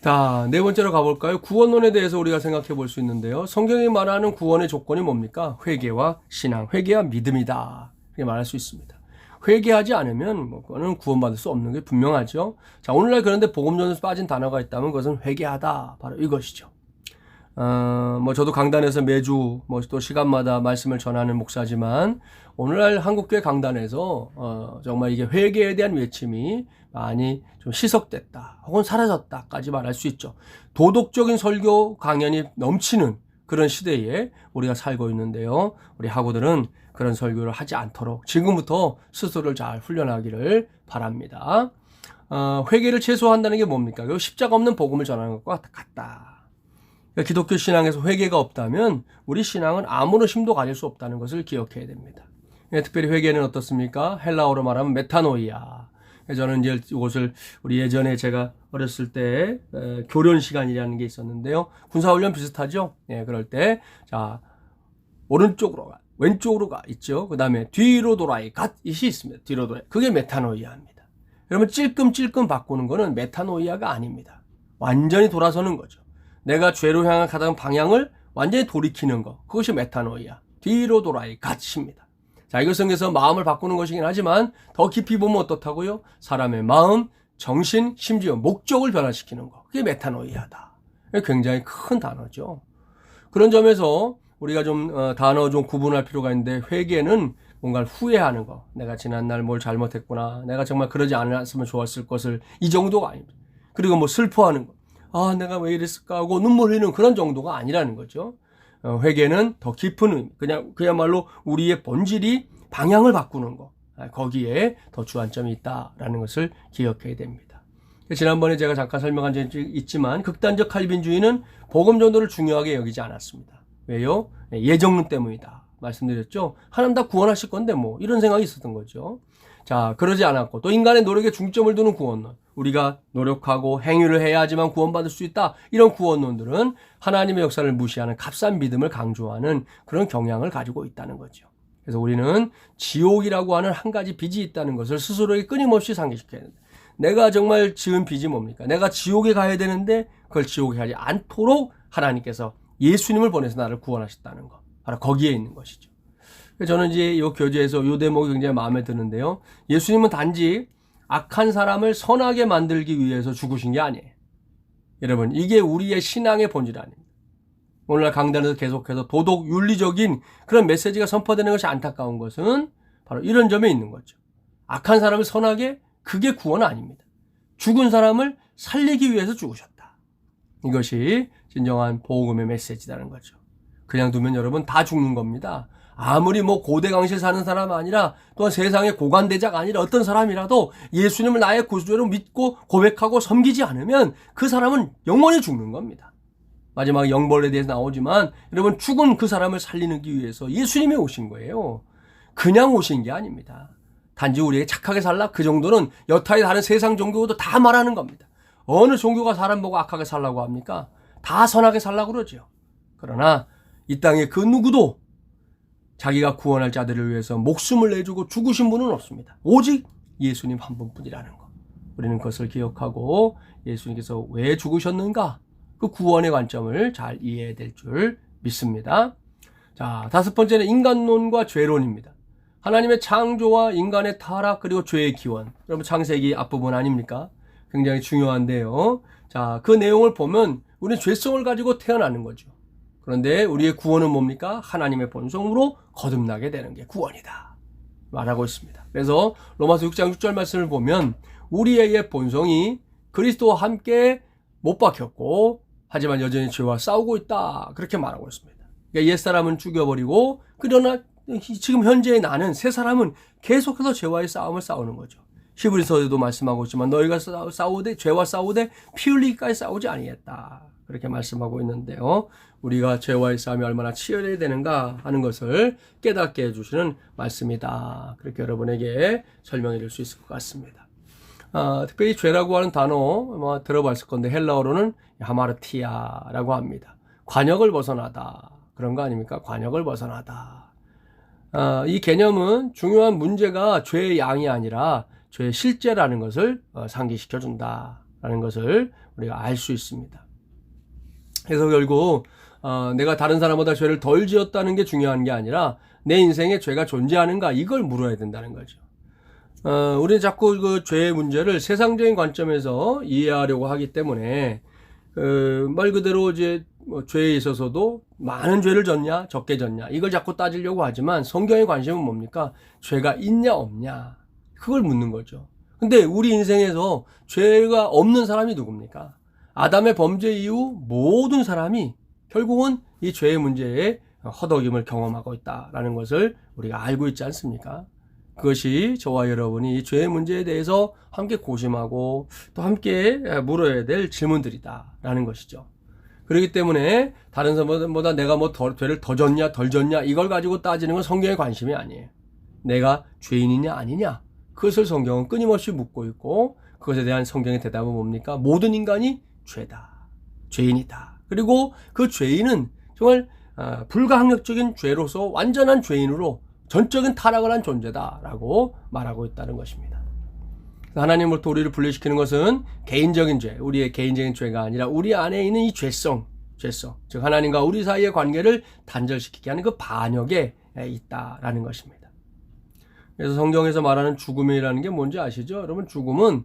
자, 네 번째로 가볼까요? 구원론에 대해서 우리가 생각해 볼 수 있는데요. 성경이 말하는 구원의 조건이 뭡니까? 회개와 신앙, 회개와 믿음이다. 그렇게 말할 수 있습니다. 회개하지 않으면 그거는 구원받을 수 없는 게 분명하죠. 자, 오늘날 그런데 복음전에서 빠진 단어가 있다면 그것은 회개하다. 바로 이것이죠. 저도 강단에서 매주 또 시간마다 말씀을 전하는 목사지만 오늘날 한국교회 강단에서 정말 이게 회개에 대한 외침이 많이 좀 희석됐다 혹은 사라졌다까지 말할 수 있죠. 도덕적인 설교 강연이 넘치는 그런 시대에 우리가 살고 있는데요. 우리 학우들은 그런 설교를 하지 않도록 지금부터 스스로를 잘 훈련하기를 바랍니다. 회개를 최소화한다는 게 뭡니까? 십자가 없는 복음을 전하는 것과 같다. 기독교 신앙에서 회개가 없다면 우리 신앙은 아무런 힘도 가질 수 없다는 것을 기억해야 됩니다. 특별히 회개는 어떻습니까? 헬라어로 말하면 메타노이아. 저는 이제 이것을 우리 예전에 제가 어렸을 때 교련 시간이라는 게 있었는데요. 군사훈련 비슷하죠? 그럴 때 자, 오른쪽으로 가, 왼쪽으로 가 있죠. 그 다음에 뒤로 돌아이 갓잇이 있습니다. 뒤로 돌아이. 그게 메타노이아입니다. 그러면 찔끔찔끔 바꾸는 거는 메타노이아가 아닙니다. 완전히 돌아서는 거죠. 내가 죄로 향하는 방향을 완전히 돌이키는 거. 그것이 메타노이아. 뒤로 돌아이 갓입니다. 자, 이것은 그래서 마음을 바꾸는 것이긴 하지만 더 깊이 보면 어떻다고요? 사람의 마음, 정신, 심지어 목적을 변화시키는 거. 그게 메타노이아다. 굉장히 큰 단어죠. 그런 점에서 우리가 단어 좀 구분할 필요가 있는데 회개는 뭔가를 후회하는 거. 내가 지난날 뭘 잘못했구나. 내가 정말 그러지 않았으면 좋았을 것을 이 정도가 아닙니다. 그리고 슬퍼하는 거. 아, 내가 왜 이랬을까 하고 눈물 흘리는 그런 정도가 아니라는 거죠. 회개는 더 깊은 의미, 그야말로 우리의 본질이 방향을 바꾸는 거. 거기에 더 주안점이 있다라는 것을 기억해야 됩니다. 지난번에 제가 잠깐 설명한 적이 있지만 극단적 칼빈주의는 복음 전도를 중요하게 여기지 않았습니다. 왜요? 예정론 때문이다. 말씀드렸죠. 하나님 다 구원하실 건데 이런 생각이 있었던 거죠. 자, 그러지 않았고 또 인간의 노력에 중점을 두는 구원론. 우리가 노력하고 행위를 해야 하지만 구원받을 수 있다. 이런 구원론들은 하나님의 역사를 무시하는 값싼 믿음을 강조하는 그런 경향을 가지고 있다는 거죠. 그래서 우리는 지옥이라고 하는 한 가지 빚이 있다는 것을 스스로에게 끊임없이 상기시켜야 됩니다. 내가 정말 지은 빚이 뭡니까? 내가 지옥에 가야 되는데 그걸 지옥에 가지 않도록 하나님께서 예수님을 보내서 나를 구원하셨다는 것. 바로 거기에 있는 것이죠. 저는 이제 이 교재에서 이 대목이 굉장히 마음에 드는데요. 예수님은 단지 악한 사람을 선하게 만들기 위해서 죽으신 게 아니에요. 여러분, 이게 우리의 신앙의 본질 아닙니다. 오늘날 강단에서 계속해서 도덕, 윤리적인 그런 메시지가 선포되는 것이 안타까운 것은 바로 이런 점에 있는 거죠. 악한 사람을 선하게, 그게 구원 아닙니다. 죽은 사람을 살리기 위해서 죽으셨다. 이것이 진정한 복음의 메시지라는 거죠. 그냥 두면 여러분 다 죽는 겁니다. 아무리 고대 강시에 사는 사람 아니라 또한 세상의 고관대자가 아니라 어떤 사람이라도 예수님을 나의 구주로 믿고 고백하고 섬기지 않으면 그 사람은 영원히 죽는 겁니다. 마지막에 영벌에 대해서 나오지만 여러분 죽은 그 사람을 살리기 위해서 예수님이 오신 거예요. 그냥 오신 게 아닙니다. 단지 우리에게 착하게 살라 그 정도는 여타의 다른 세상 종교도 다 말하는 겁니다. 어느 종교가 사람 보고 악하게 살라고 합니까? 다 선하게 살라고 그러죠. 그러나 이 땅에 그 누구도 자기가 구원할 자들을 위해서 목숨을 내주고 죽으신 분은 없습니다. 오직 예수님 한 분뿐이라는 것. 우리는 그것을 기억하고 예수님께서 왜 죽으셨는가? 그 구원의 관점을 잘 이해해야 될 줄 믿습니다. 자, 다섯 번째는 인간론과 죄론입니다. 하나님의 창조와 인간의 타락 그리고 죄의 기원. 여러분 창세기 앞부분 아닙니까? 굉장히 중요한데요. 자, 그 내용을 보면 우리는 죄성을 가지고 태어나는 거죠. 그런데 우리의 구원은 뭡니까? 하나님의 본성으로 거듭나게 되는 게 구원이다 말하고 있습니다. 그래서 로마서 6장 6절 말씀을 보면 우리의 본성이 그리스도와 함께 못 박혔고 하지만 여전히 죄와 싸우고 있다 그렇게 말하고 있습니다. 그러니까 옛사람은 죽여버리고 그러나 지금 현재의 나는 새 사람은 계속해서 죄와의 싸움을 싸우는 거죠. 히브리서에도 말씀하고 있지만 너희가 싸우되 죄와 싸우되 피 흘리기까지 싸우지 아니했다 그렇게 말씀하고 있는데요. 우리가 죄와의 싸움이 얼마나 치열해야 되는가 하는 것을 깨닫게 해주시는 말씀이다. 그렇게 여러분에게 설명해 줄 수 있을 것 같습니다. 특별히 죄라고 하는 단어 들어봤을 건데 헬라어로는 하마르티아라고 합니다. 관역을 벗어나다 그런 거 아닙니까? 관역을 벗어나다. 이 개념은 중요한 문제가 죄의 양이 아니라 죄의 실제라는 것을 상기시켜 준다라는 것을 우리가 알 수 있습니다. 그래서 결국 내가 다른 사람보다 죄를 덜 지었다는 게 중요한 게 아니라 내 인생에 죄가 존재하는가 이걸 물어야 된다는 거죠. 우리는 자꾸 그 죄의 문제를 세상적인 관점에서 이해하려고 하기 때문에 말 그대로 이제 죄에 있어서도 많은 죄를 졌냐 적게 졌냐 이걸 자꾸 따지려고 하지만 성경의 관심은 뭡니까? 죄가 있냐 없냐 그걸 묻는 거죠. 근데 우리 인생에서 죄가 없는 사람이 누굽니까? 아담의 범죄 이후 모든 사람이 결국은 이 죄의 문제에 허덕임을 경험하고 있다라는 것을 우리가 알고 있지 않습니까? 그것이 저와 여러분이 이 죄의 문제에 대해서 함께 고심하고 또 함께 물어야 될 질문들이다라는 것이죠. 그렇기 때문에 다른 사람보다 내가 죄를 더 졌냐 덜 졌냐 이걸 가지고 따지는 건 성경의 관심이 아니에요. 내가 죄인이냐 아니냐 그것을 성경은 끊임없이 묻고 있고 그것에 대한 성경의 대답은 뭡니까? 모든 인간이 죄다. 죄인이다. 그리고 그 죄인은 정말 불가항력적인 죄로서 완전한 죄인으로 전적인 타락을 한 존재다라고 말하고 있다는 것입니다. 하나님으로부터 우리를 분리시키는 것은 개인적인 죄, 우리의 개인적인 죄가 아니라 우리 안에 있는 이 죄성, 즉 하나님과 우리 사이의 관계를 단절시키게 하는 그 반역에 있다라는 것입니다. 그래서 성경에서 말하는 죽음이라는 게 뭔지 아시죠? 여러분 죽음은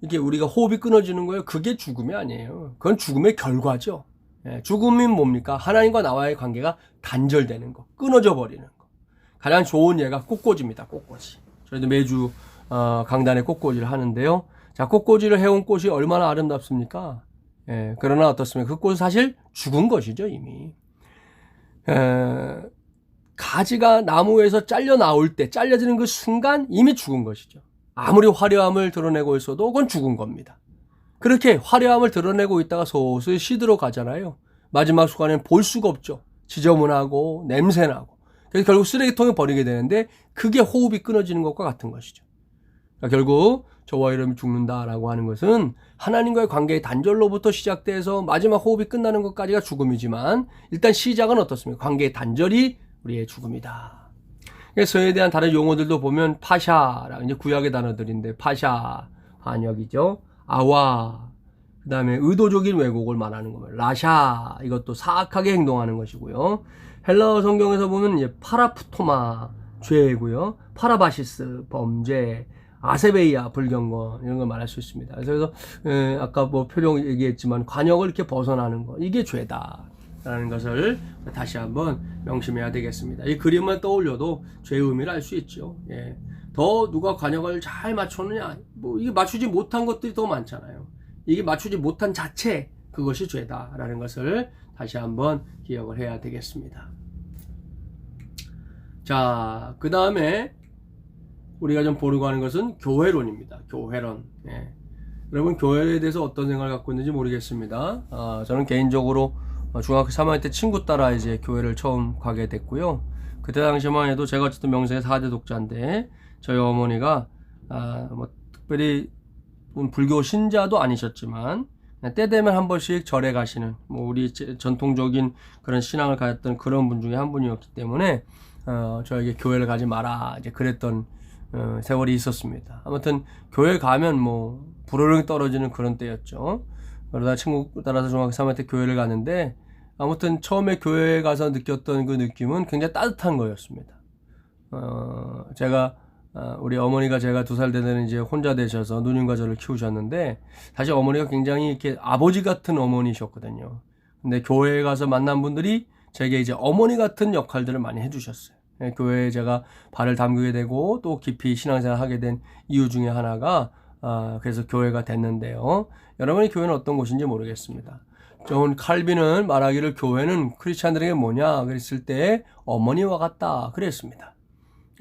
이게 우리가 호흡이 끊어지는 거예요. 그게 죽음이 아니에요. 그건 죽음의 결과죠. 죽음이 뭡니까? 하나님과 나와의 관계가 단절되는 거, 끊어져 버리는 거. 가장 좋은 예가 꽃꽂이입니다. 꽃꽂이. 저희도 매주 강단에 꽃꽂이를 하는데요. 자, 꽃꽂이를 해온 꽃이 얼마나 아름답습니까? 그러나 어떻습니까? 그 꽃은 사실 죽은 것이죠, 이미. 가지가 나무에서 잘려 나올 때, 잘려지는 그 순간 이미 죽은 것이죠. 아무리 화려함을 드러내고 있어도 그건 죽은 겁니다. 그렇게 화려함을 드러내고 있다가 소슬 시들어 가잖아요. 마지막 순간에는 볼 수가 없죠. 지저분하고 냄새나고. 그래서 결국 쓰레기통에 버리게 되는데 그게 호흡이 끊어지는 것과 같은 것이죠. 그러니까 결국 저와 여러분이 죽는다라고 하는 것은 하나님과의 관계의 단절로부터 시작돼서 마지막 호흡이 끝나는 것까지가 죽음이지만 일단 시작은 어떻습니까? 관계의 단절이 우리의 죽음이다. 그래서 저에 대한 다른 용어들도 보면 파샤라, 이제 구약의 단어들인데 파샤, 반역이죠. 아와. 그 다음에 의도적인 왜곡을 말하는 거예요. 라샤. 이것도 사악하게 행동하는 것이고요. 헬라어 성경에서 보면 이제 파라푸토마 죄고요. 파라바시스 범죄. 아세베이아 불경건 이런 걸 말할 수 있습니다. 그래서 아까 뭐 표정 얘기했지만 관역을 이렇게 벗어나는 거 이게 죄다라는 것을 다시 한번 명심해야 되겠습니다. 이 그림만 떠올려도 죄의 의미를 알 수 있죠. 예. 더 누가 관역을 잘 맞췄느냐, 뭐 이게 맞추지 못한 것들이 더 많잖아요. 이게 맞추지 못한 자체 그것이 죄다라는 것을 다시 한번 기억을 해야 되겠습니다. 자, 그 다음에 우리가 좀 보려고 하는 것은 교회론입니다. 교회론. 예. 여러분 교회에 대해서 어떤 생각을 갖고 있는지 모르겠습니다. 저는 개인적으로 중학교 3학년 때 친구 따라 이제 교회를 처음 가게 됐고요. 그때 당시만 해도 제가 어쨌든 명성의 4대 독자인데 저희 어머니가 뭐 특별히 불교 신자도 아니셨지만 때 되면 한 번씩 절에 가시는 뭐 우리 전통적인 그런 신앙을 가졌던 그런 분 중에 한 분이었기 때문에 저에게 교회를 가지 마라 이제 그랬던 세월이 있었습니다. 아무튼 교회 가면 뭐 불호령이 떨어지는 그런 때였죠. 그러다 친구 따라서 중학교 3학년 때 교회를 갔는데 아무튼 처음에 교회에 가서 느꼈던 그 느낌은 굉장히 따뜻한 거였습니다. 제가 우리 어머니가 제가 2살 되는 이제 혼자 되셔서 누님과 저를 키우셨는데 사실 어머니가 굉장히 이렇게 아버지 같은 어머니셨거든요. 근데 교회에 가서 만난 분들이 제게 이제 어머니 같은 역할들을 많이 해주셨어요. 교회에 제가 발을 담그게 되고 또 깊이 신앙생활을 하게 된 이유 중에 하나가 그래서 교회가 됐는데요. 여러분의 교회는 어떤 곳인지 모르겠습니다. 존 칼빈은 말하기를 교회는 크리스찬들에게 뭐냐 그랬을 때 어머니와 같다 그랬습니다.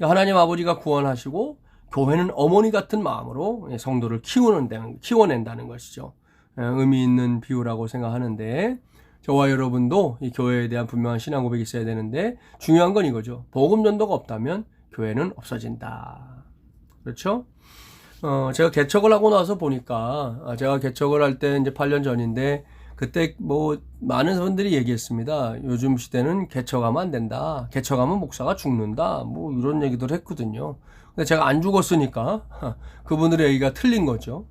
하나님 아버지가 구원하시고 교회는 어머니 같은 마음으로 성도를 키워낸다는 것이죠. 의미 있는 비유라고 생각하는데 저와 여러분도 이 교회에 대한 분명한 신앙 고백이 있어야 되는데 중요한 건 이거죠. 복음 전도가 없다면 교회는 없어진다. 그렇죠? 제가 개척을 하고 나서 보니까 제가 개척을 할 때 이제 8년 전인데 그때 뭐 많은 분들이 얘기했습니다. 요즘 시대는 개척하면 안 된다. 개척하면 목사가 죽는다. 뭐 이런 얘기들 했거든요. 근데 제가 안 죽었으니까 그분들의 얘기가 틀린 거죠.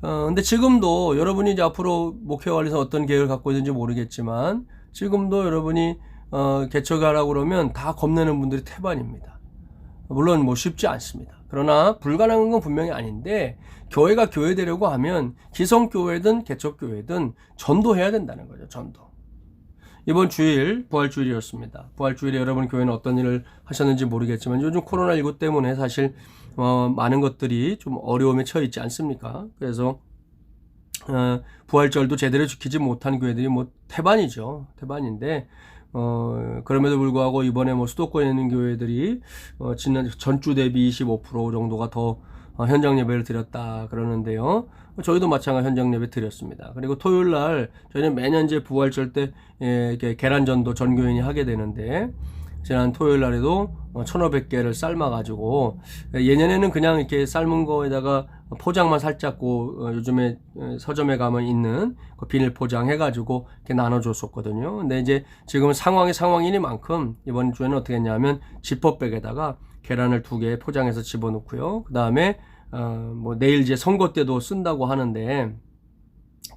근데 지금도 여러분이 이제 앞으로 목회 관리에서 어떤 계획을 갖고 있는지 모르겠지만 지금도 여러분이 개척하라고 그러면 다 겁내는 분들이 태반입니다. 물론 뭐 쉽지 않습니다. 그러나 불가능한 건 분명히 아닌데 교회가 교회 되려고 하면 기성교회든 개척교회든 전도해야 된다는 거죠. 전도. 이번 주일 부활주일이었습니다. 부활주일에 여러분 교회는 어떤 일을 하셨는지 모르겠지만 요즘 코로나19 때문에 사실 많은 것들이 좀 어려움에 처해 있지 않습니까? 그래서 부활절도 제대로 지키지 못한 교회들이 뭐 태반이죠. 태반인데 그럼에도 불구하고 이번에 뭐 수도권에 있는 교회들이 지난 전주 대비 25% 정도가 더 현장 예배를 드렸다 그러는데요. 저희도 마찬가지 현장 예배 드렸습니다. 그리고 토요일 날 저희는 매년 이제 부활절 때 이렇게 계란전도 전교인이 하게 되는데 지난 토요일 날에도 1,500개를 삶아가지고 예년에는 그냥 이렇게 삶은 거에다가 포장만 살짝고 요즘에 서점에 가면 있는 그 비닐 포장 해가지고 이렇게 나눠줬었거든요. 근데 이제 지금 상황이 상황이니만큼 이번 주에는 어떻게 했냐면 지퍼백에다가 계란을 2개 포장해서 집어넣고요. 그 다음에 뭐 내일 이제 선거 때도 쓴다고 하는데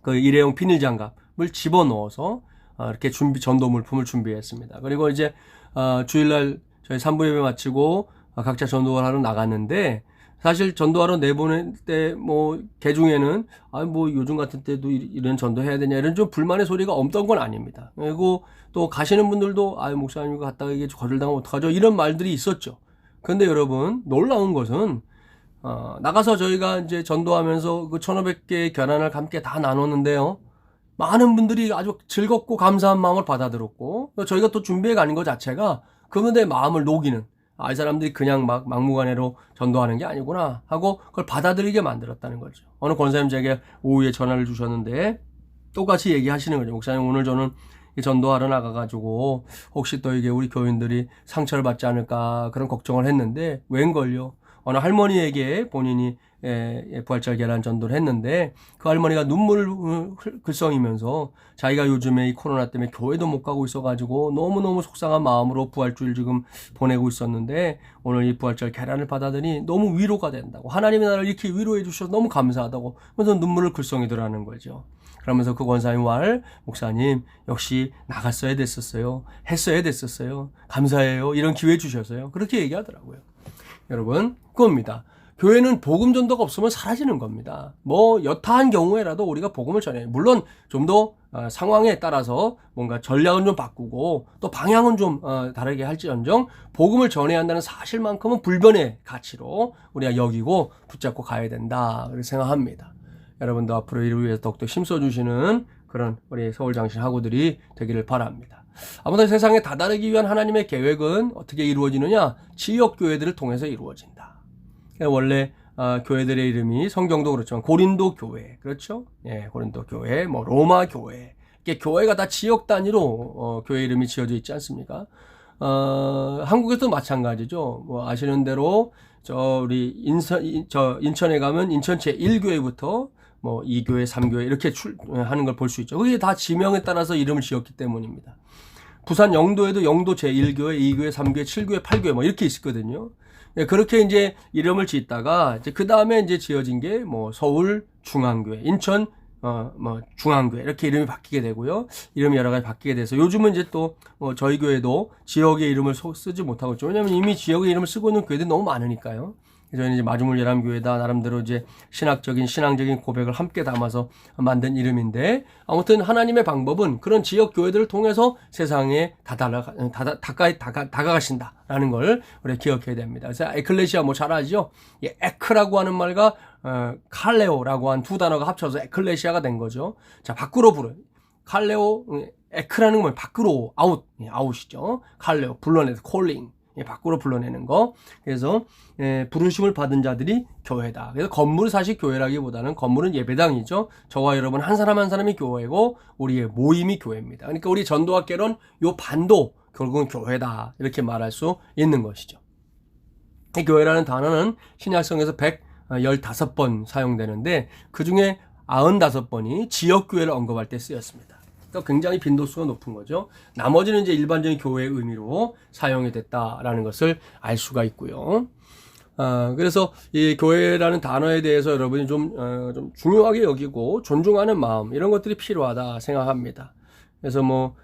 그 일회용 비닐 장갑을 집어넣어서 이렇게 전도 물품을 준비했습니다. 그리고 이제 주일날 저희 3부 예배 마치고 각자 전도를 하러 나갔는데 사실 전도하러 내보낼 때 뭐 개중에는 뭐 요즘 같은 때도 이런 전도 해야 되냐 이런 좀 불만의 소리가 없던 건 아닙니다. 그리고 또 가시는 분들도 목사님 이거 갔다가 이게 거절당하면 어떡하죠 이런 말들이 있었죠. 근데 여러분 놀라운 것은 나가서 저희가 이제 전도하면서 그 1,500개의 계란을 함께 다 나눴는데요. 많은 분들이 아주 즐겁고 감사한 마음을 받아들였고 저희가 또 준비해 가는 것 자체가 그분들의 마음을 녹이는 이 사람들이 그냥 막 막무가내로 전도하는 게 아니구나 하고 그걸 받아들이게 만들었다는 거죠. 어느 권사님 제게 오후에 전화를 주셨는데 똑같이 얘기하시는 거죠. 목사님 오늘 저는 전도하러 나가가지고 혹시 또 이게 우리 교인들이 상처를 받지 않을까 그런 걱정을 했는데 웬걸요. 어느 할머니에게 본인이 부활절 계란 전도를 했는데 그 할머니가 눈물을 글썽이면서 자기가 요즘에 이 코로나 때문에 교회도 못 가고 있어가지고 너무너무 속상한 마음으로 부활주일 지금 보내고 있었는데 오늘 이 부활절 계란을 받아더니 너무 위로가 된다고, 하나님이 나를 이렇게 위로해 주셔서 너무 감사하다고 그래서 눈물을 글썽이더라는 거죠. 그러면서 그 권사님 말, 목사님 역시 나갔어야 됐었어요, 했어야 됐었어요, 감사해요, 이런 기회 주셔서요, 그렇게 얘기하더라고요. 여러분, 그겁니다. 교회는 복음 전도가 없으면 사라지는 겁니다. 뭐 여타한 경우에라도 우리가 복음을 전해요. 물론 좀 더 상황에 따라서 뭔가 전략은 좀 바꾸고 또 방향은 좀 다르게 할지언정 복음을 전해야 한다는 사실만큼은 불변의 가치로 우리가 여기고 붙잡고 가야 된다, 그렇게 생각합니다. 여러분도 앞으로 이를 위해서 더욱더 힘써주시는 그런 우리 서울장신 학우들이 되기를 바랍니다. 아무튼 세상에 다다르기 위한 하나님의 계획은 어떻게 이루어지느냐? 지역교회들을 통해서 이루어진다. 원래 교회들의 이름이 성경도 그렇지만 고린도 교회, 그렇죠? 예, 고린도 교회, 뭐 로마 교회, 이렇게 교회가 다 지역 단위로 교회 이름이 지어져 있지 않습니까? 한국에도 마찬가지죠. 뭐 아시는 대로 우리 인천에 가면 인천 제1교회부터 뭐 2교회, 3교회 이렇게 하는 걸 볼 수 있죠. 그게 다 지명에 따라서 이름을 지었기 때문입니다. 부산 영도에도 영도 제1교회, 2교회, 3교회, 7교회, 8교회 뭐 이렇게 있었거든요. 그렇게 이제 이름을 짓다가 이제 그 다음에 이제 지어진 게 뭐 서울 중앙교회, 인천 뭐 중앙교회 이렇게 이름이 바뀌게 되고요. 이름이 여러 가지 바뀌게 돼서 요즘은 이제 또 저희 교회도 지역의 이름을 쓰지 못하고 있죠. 왜냐하면 이미 지역의 이름을 쓰고 있는 교회들이 너무 많으니까요. 저희는 이제 마주물 예람교회다 나름대로 이제 신앙적인 고백을 함께 담아서 만든 이름인데, 아무튼 하나님의 방법은 그런 지역 교회들을 통해서 세상에 다가가신다라는 걸 우리가 기억해야 됩니다. 그래서 에클레시아 뭐 잘 아시죠? 에크라고 하는 말과 칼레오라고 한 두 단어가 합쳐서 에클레시아가 된 거죠. 자, 밖으로 부르. 칼레오, 에크라는 건 밖으로 아웃이죠. 칼레오, 불러내서 콜링. 밖으로 불러내는 거. 그래서 부르심을 받은 자들이 교회다. 그래서 건물은 사실 교회라기보다는 건물은 예배당이죠. 저와 여러분 한 사람 한 사람이 교회고 우리의 모임이 교회입니다. 그러니까 우리 전도학개론 요 반도 결국은 교회다, 이렇게 말할 수 있는 것이죠. 이 교회라는 단어는 신약성에서 115번 사용되는데 그 중에 95번이 지역교회를 언급할 때 쓰였습니다. 그러니까 굉장히 빈도수가 높은 거죠. 나머지는 이제 일반적인 교회의 의미로 사용이 됐다라는 것을 알 수가 있고요. 그래서 이 교회라는 단어에 대해서 여러분이 좀 중요하게 여기고 존중하는 마음, 이런 것들이 필요하다 생각합니다. 그래서 뭐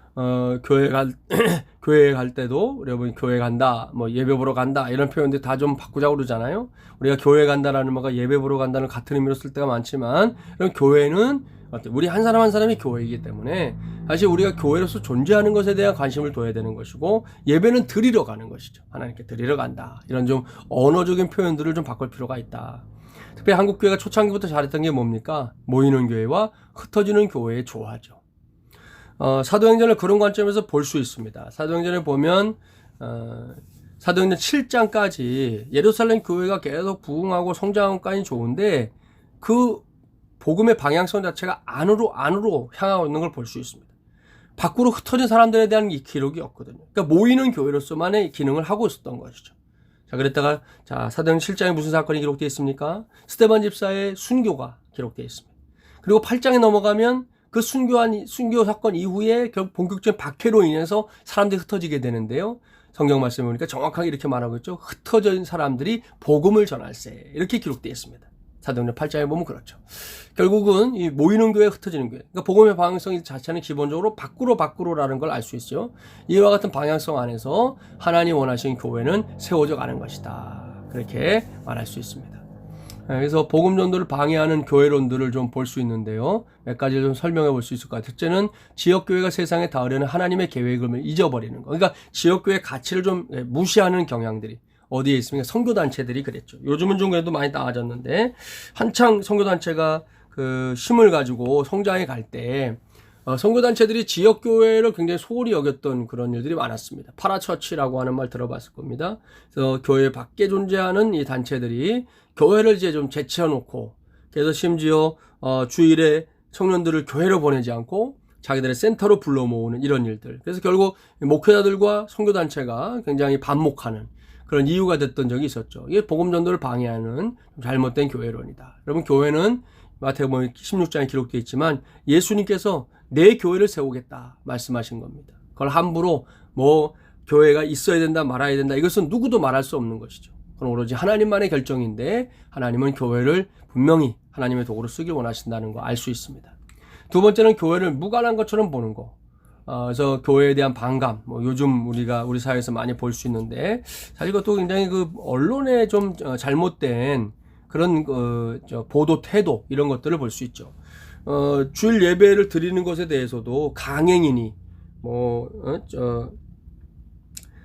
교회 갈 때도 여러분 교회 간다, 뭐 예배 보러 간다, 이런 표현들 다 좀 바꾸자고 그러잖아요. 우리가 교회 간다라는 말과 예배 보러 간다는 같은 의미로 쓸 때가 많지만, 그럼 교회는 우리 한 사람 한 사람이 교회이기 때문에 사실 우리가 교회로서 존재하는 것에 대한 관심을 둬야 되는 것이고, 예배는 드리러 가는 것이죠. 하나님께 드리러 간다, 이런 좀 언어적인 표현들을 좀 바꿀 필요가 있다. 특히 한국 교회가 초창기부터 잘했던 게 뭡니까? 모이는 교회와 흩어지는 교회의 조화죠. 사도행전을 그런 관점에서 볼 수 있습니다. 사도행전을 보면 사도행전 7장까지 예루살렘 교회가 계속 부흥하고 성장하기까지 좋은데 그 복음의 방향성 자체가 안으로 향하고 있는 걸 볼 수 있습니다. 밖으로 흩어진 사람들에 대한 기록이 없거든요. 그러니까 모이는 교회로서만의 기능을 하고 있었던 것이죠. 자, 그랬다가 사도행전 7장에 무슨 사건이 기록되어 있습니까? 스데반 집사의 순교가 기록되어 있습니다. 그리고 8장에 넘어가면 그 순교 사건 이후에 결국 본격적인 박해로 인해서 사람들이 흩어지게 되는데요. 성경 말씀을 보니까 정확하게 이렇게 말하고 있죠. 흩어진 사람들이 복음을 전할세, 이렇게 기록되어 있습니다. 사도행전 8장에 보면 그렇죠. 결국은 이 모이는 교회, 흩어지는 교회. 그러니까 복음의 방향성 자체는 기본적으로 밖으로라는 걸 알 수 있죠. 이와 같은 방향성 안에서 하나님 원하시는 교회는 세워져 가는 것이다, 그렇게 말할 수 있습니다. 그래서 복음 전도를 방해하는 교회론들을 좀 볼 수 있는데요. 몇 가지를 좀 설명해 볼 수 있을 것 같아요. 첫째는 지역교회가 세상에 닿으려는 하나님의 계획을 잊어버리는 거. 그러니까 지역교회의 가치를 좀 무시하는 경향들이 어디에 있습니까? 선교단체들이 그랬죠. 요즘은 좀 그래도 많이 나아졌는데, 한창 선교단체가 그 힘을 가지고 성장해 갈 때 선교단체들이 지역교회를 굉장히 소홀히 여겼던 그런 일들이 많았습니다. 파라처치라고 하는 말 들어봤을 겁니다. 그래서 교회 밖에 존재하는 이 단체들이 교회를 이제 좀 제치해놓고, 그래서 심지어 주일에 청년들을 교회로 보내지 않고 자기들의 센터로 불러 모으는 이런 일들. 그래서 결국 목회자들과 선교단체가 굉장히 반목하는 그런 이유가 됐던 적이 있었죠. 이게 복음 전도를 방해하는 잘못된 교회론이다. 여러분, 교회는 마태복음 16장에 기록되어 있지만 예수님께서 내 교회를 세우겠다 말씀하신 겁니다. 그걸 함부로 교회가 있어야 된다 말아야 된다, 이것은 누구도 말할 수 없는 것이죠. 그건 오로지 하나님만의 결정인데, 하나님은 교회를 분명히 하나님의 도구로 쓰길 원하신다는 거 알 수 있습니다. 두 번째는 교회를 무관한 것처럼 보는 거. 그래서 교회에 대한 반감, 요즘 우리 사회에서 많이 볼 수 있는데, 사실 이것도 굉장히 언론의 좀 잘못된 그런 보도 태도, 이런 것들을 볼 수 있죠. 주일 예배를 드리는 것에 대해서도 강행이니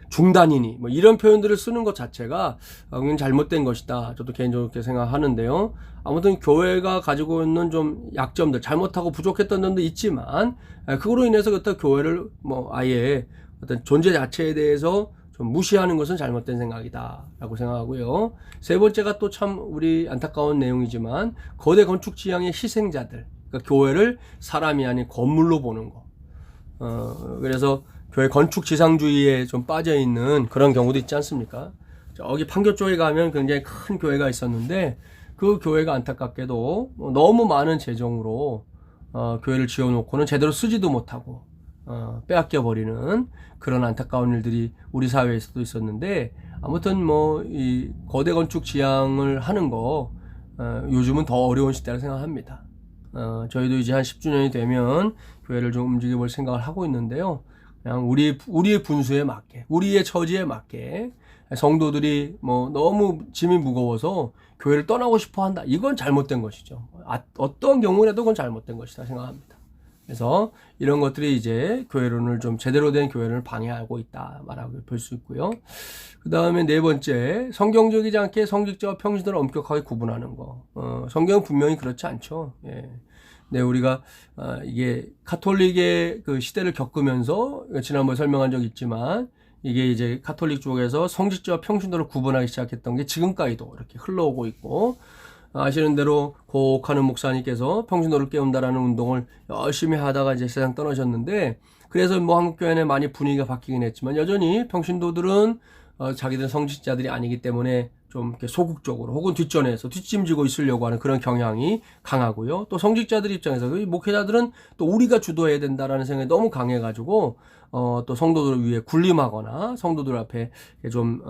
중단이니 이런 표현들을 쓰는 것 자체가 굉장히 잘못된 것이다. 저도 개인적으로 그렇게 생각하는데요. 아무튼 교회가 가지고 있는 좀 약점들, 잘못하고 부족했던 점도 있지만, 그거로 인해서 그때 교회를 아예 어떤 존재 자체에 대해서 좀 무시하는 것은 잘못된 생각이다 라고 생각하고요. 세 번째가 또 참 우리 안타까운 내용이지만, 거대 건축 지향의 희생자들, 그러니까 교회를 사람이 아닌 건물로 보는 거. 그래서 교회 건축 지상주의에 좀 빠져 있는 그런 경우도 있지 않습니까? 저기 판교 쪽에 가면 굉장히 큰 교회가 있었는데, 그 교회가 안타깝게도 너무 많은 재정으로 교회를 지어놓고는 제대로 쓰지도 못하고 빼앗겨 버리는 그런 안타까운 일들이 우리 사회에서도 있었는데, 아무튼 이 거대 건축 지향을 하는 거 요즘은 더 어려운 시대라 생각합니다. 저희도 이제 한 10주년이 되면 교회를 좀 움직여 볼 생각을 하고 있는데요. 그냥 우리의 분수에 맞게, 우리의 처지에 맞게 성도들이 너무 짐이 무거워서 교회를 떠나고 싶어 한다. 이건 잘못된 것이죠. 어떤 경우라도 그건 잘못된 것이다 생각합니다. 그래서 이런 것들이 이제 교회론을 좀 제대로 된 교회를 방해하고 있다 말하고 볼 수 있고요. 그 다음에 네 번째, 성경적이지 않게 성직자와 평신도를 엄격하게 구분하는 거. 성경은 분명히 그렇지 않죠. 예. 네, 우리가 이게 카톨릭의 그 시대를 겪으면서 지난번에 설명한 적이 있지만, 이게 이제 카톨릭 쪽에서 성직자와 평신도를 구분하기 시작했던 게 지금까지도 이렇게 흘러오고 있고, 아시는 대로 고옥하는 목사님께서 평신도를 깨운다라는 운동을 열심히 하다가 이제 세상 떠나셨는데, 그래서 한국교회 내 많이 분위기가 바뀌긴 했지만, 여전히 평신도들은 자기들 성직자들이 아니기 때문에 좀 이렇게 소극적으로 혹은 뒷전에서 뒷짐지고 있으려고 하는 그런 경향이 강하고요. 또 성직자들 입장에서 목회자들은 또 우리가 주도해야 된다라는 생각이 너무 강해가지고 또 성도들을 위해 군림하거나 성도들 앞에 좀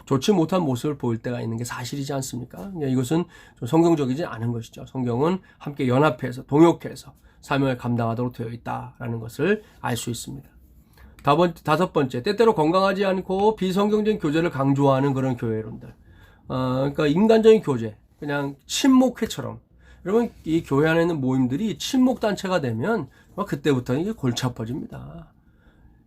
좋지 못한 모습을 보일 때가 있는 게 사실이지 않습니까? 이것은 좀 성경적이지 않은 것이죠. 성경은 함께 연합해서 동역해서 사명을 감당하도록 되어 있다라는 것을 알 수 있습니다. 다섯 번째, 때때로 건강하지 않고 비성경적인 교제를 강조하는 그런 교회론들. 그러니까 인간적인 교제, 그냥 친목회처럼. 여러분, 이 교회 안에 있는 모임들이 친목단체가 되면 그때부터는 이게 골치 아파집니다.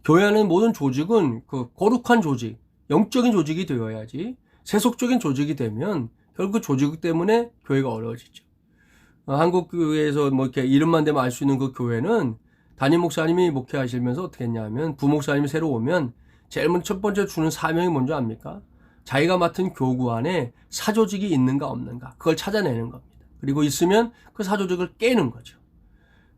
교회 안에 있는 모든 조직은 그 거룩한 조직, 영적인 조직이 되어야지, 세속적인 조직이 되면 결국 그 조직 때문에 교회가 어려워지죠. 한국 교회에서 이렇게 이름만 대면 알 수 있는 그 교회는 담임 목사님이 목회하시면서 어떻게 했냐면, 부목사님이 새로 오면 제일 먼저 첫 번째 주는 사명이 뭔지 압니까? 자기가 맡은 교구 안에 사조직이 있는가 없는가, 그걸 찾아내는 겁니다. 그리고 있으면 그 사조직을 깨는 거죠.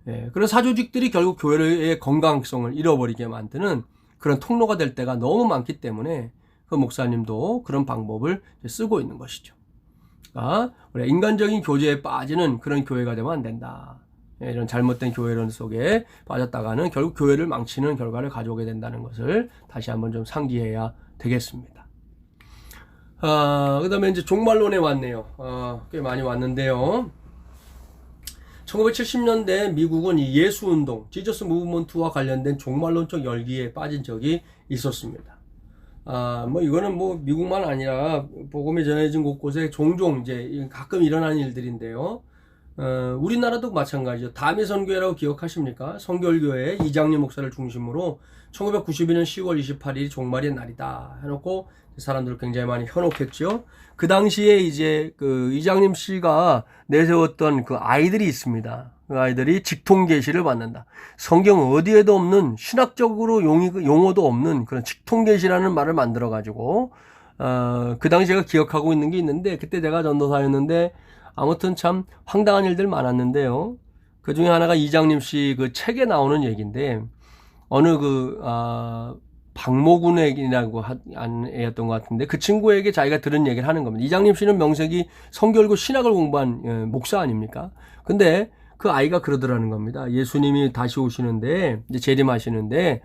예, 그런 사조직들이 결국 교회의 건강성을 잃어버리게 만드는 그런 통로가 될 때가 너무 많기 때문에 그 목사님도 그런 방법을 쓰고 있는 것이죠. 그러니까 인간적인 교제에 빠지는 그런 교회가 되면 안 된다. 이런 잘못된 교회론 속에 빠졌다가는 결국 교회를 망치는 결과를 가져오게 된다는 것을 다시 한번 좀 상기해야 되겠습니다. 그 다음에 이제 종말론에 왔네요. 꽤 많이 왔는데요. 1970년대 미국은 이 예수운동, 지저스 무브먼트와 관련된 종말론적 열기에 빠진 적이 있었습니다. 이거는 미국만 아니라 복음이 전해진 곳곳에 종종 이제 가끔 일어나는 일들인데요. 우리나라도 마찬가지죠. 다미선교회라고 기억하십니까? 성결교회 이장님 목사를 중심으로 1992년 10월 28일이 종말의 날이다 해놓고 사람들을 굉장히 많이 현혹했죠. 그 당시에 이제 그 이장님 씨가 내세웠던 그 아이들이 있습니다. 그 아이들이 직통계시를 받는다. 성경 어디에도 없는, 신학적으로 용어도 없는 그런 직통계시라는 말을 만들어가지고 그 당시 제가 기억하고 있는 게 있는데, 그때 제가 전도사였는데 아무튼 참 황당한 일들 많았는데요. 그 중에 하나가 이장님 씨 그 책에 나오는 얘기인데, 어느 박모군이라고 한 애였던 것 같은데 그 친구에게 자기가 들은 얘기를 하는 겁니다. 이장님 씨는 명색이 성결고 신학을 공부한 목사 아닙니까? 근데 그 아이가 그러더라는 겁니다. 예수님이 다시 오시는데 이제 재림하시는데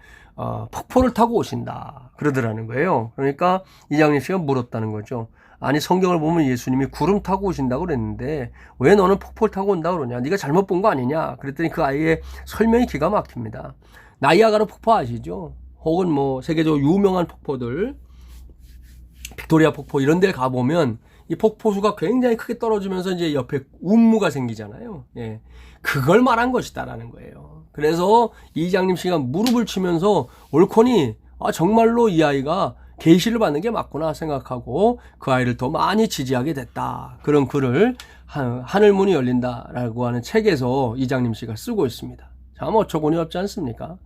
폭포를 타고 오신다 그러더라는 거예요. 그러니까 이장님 씨가 물었다는 거죠. 아니 성경을 보면 예수님이 구름 타고 오신다고 그랬는데 왜 너는 폭포를 타고 온다고 그러냐? 네가 잘못 본 거 아니냐? 그랬더니 그 아이의 설명이 기가 막힙니다. 나이아가라 폭포 아시죠? 혹은 뭐 세계적으로 유명한 폭포들, 빅토리아 폭포 이런 데 가보면 이 폭포수가 굉장히 크게 떨어지면서 이제 옆에 운무가 생기잖아요. 예. 그걸 말한 것이다라는 거예요. 그래서 이장님 씨가 무릎을 치면서 옳거니 정말로 이 아이가 계시를 받는 게 맞구나 생각하고 그 아이를 더 많이 지지하게 됐다. 그런 글을 하늘문이 열린다라고 하는 책에서 이장님 씨가 쓰고 있습니다. 참 어처구니 없지 않습니까?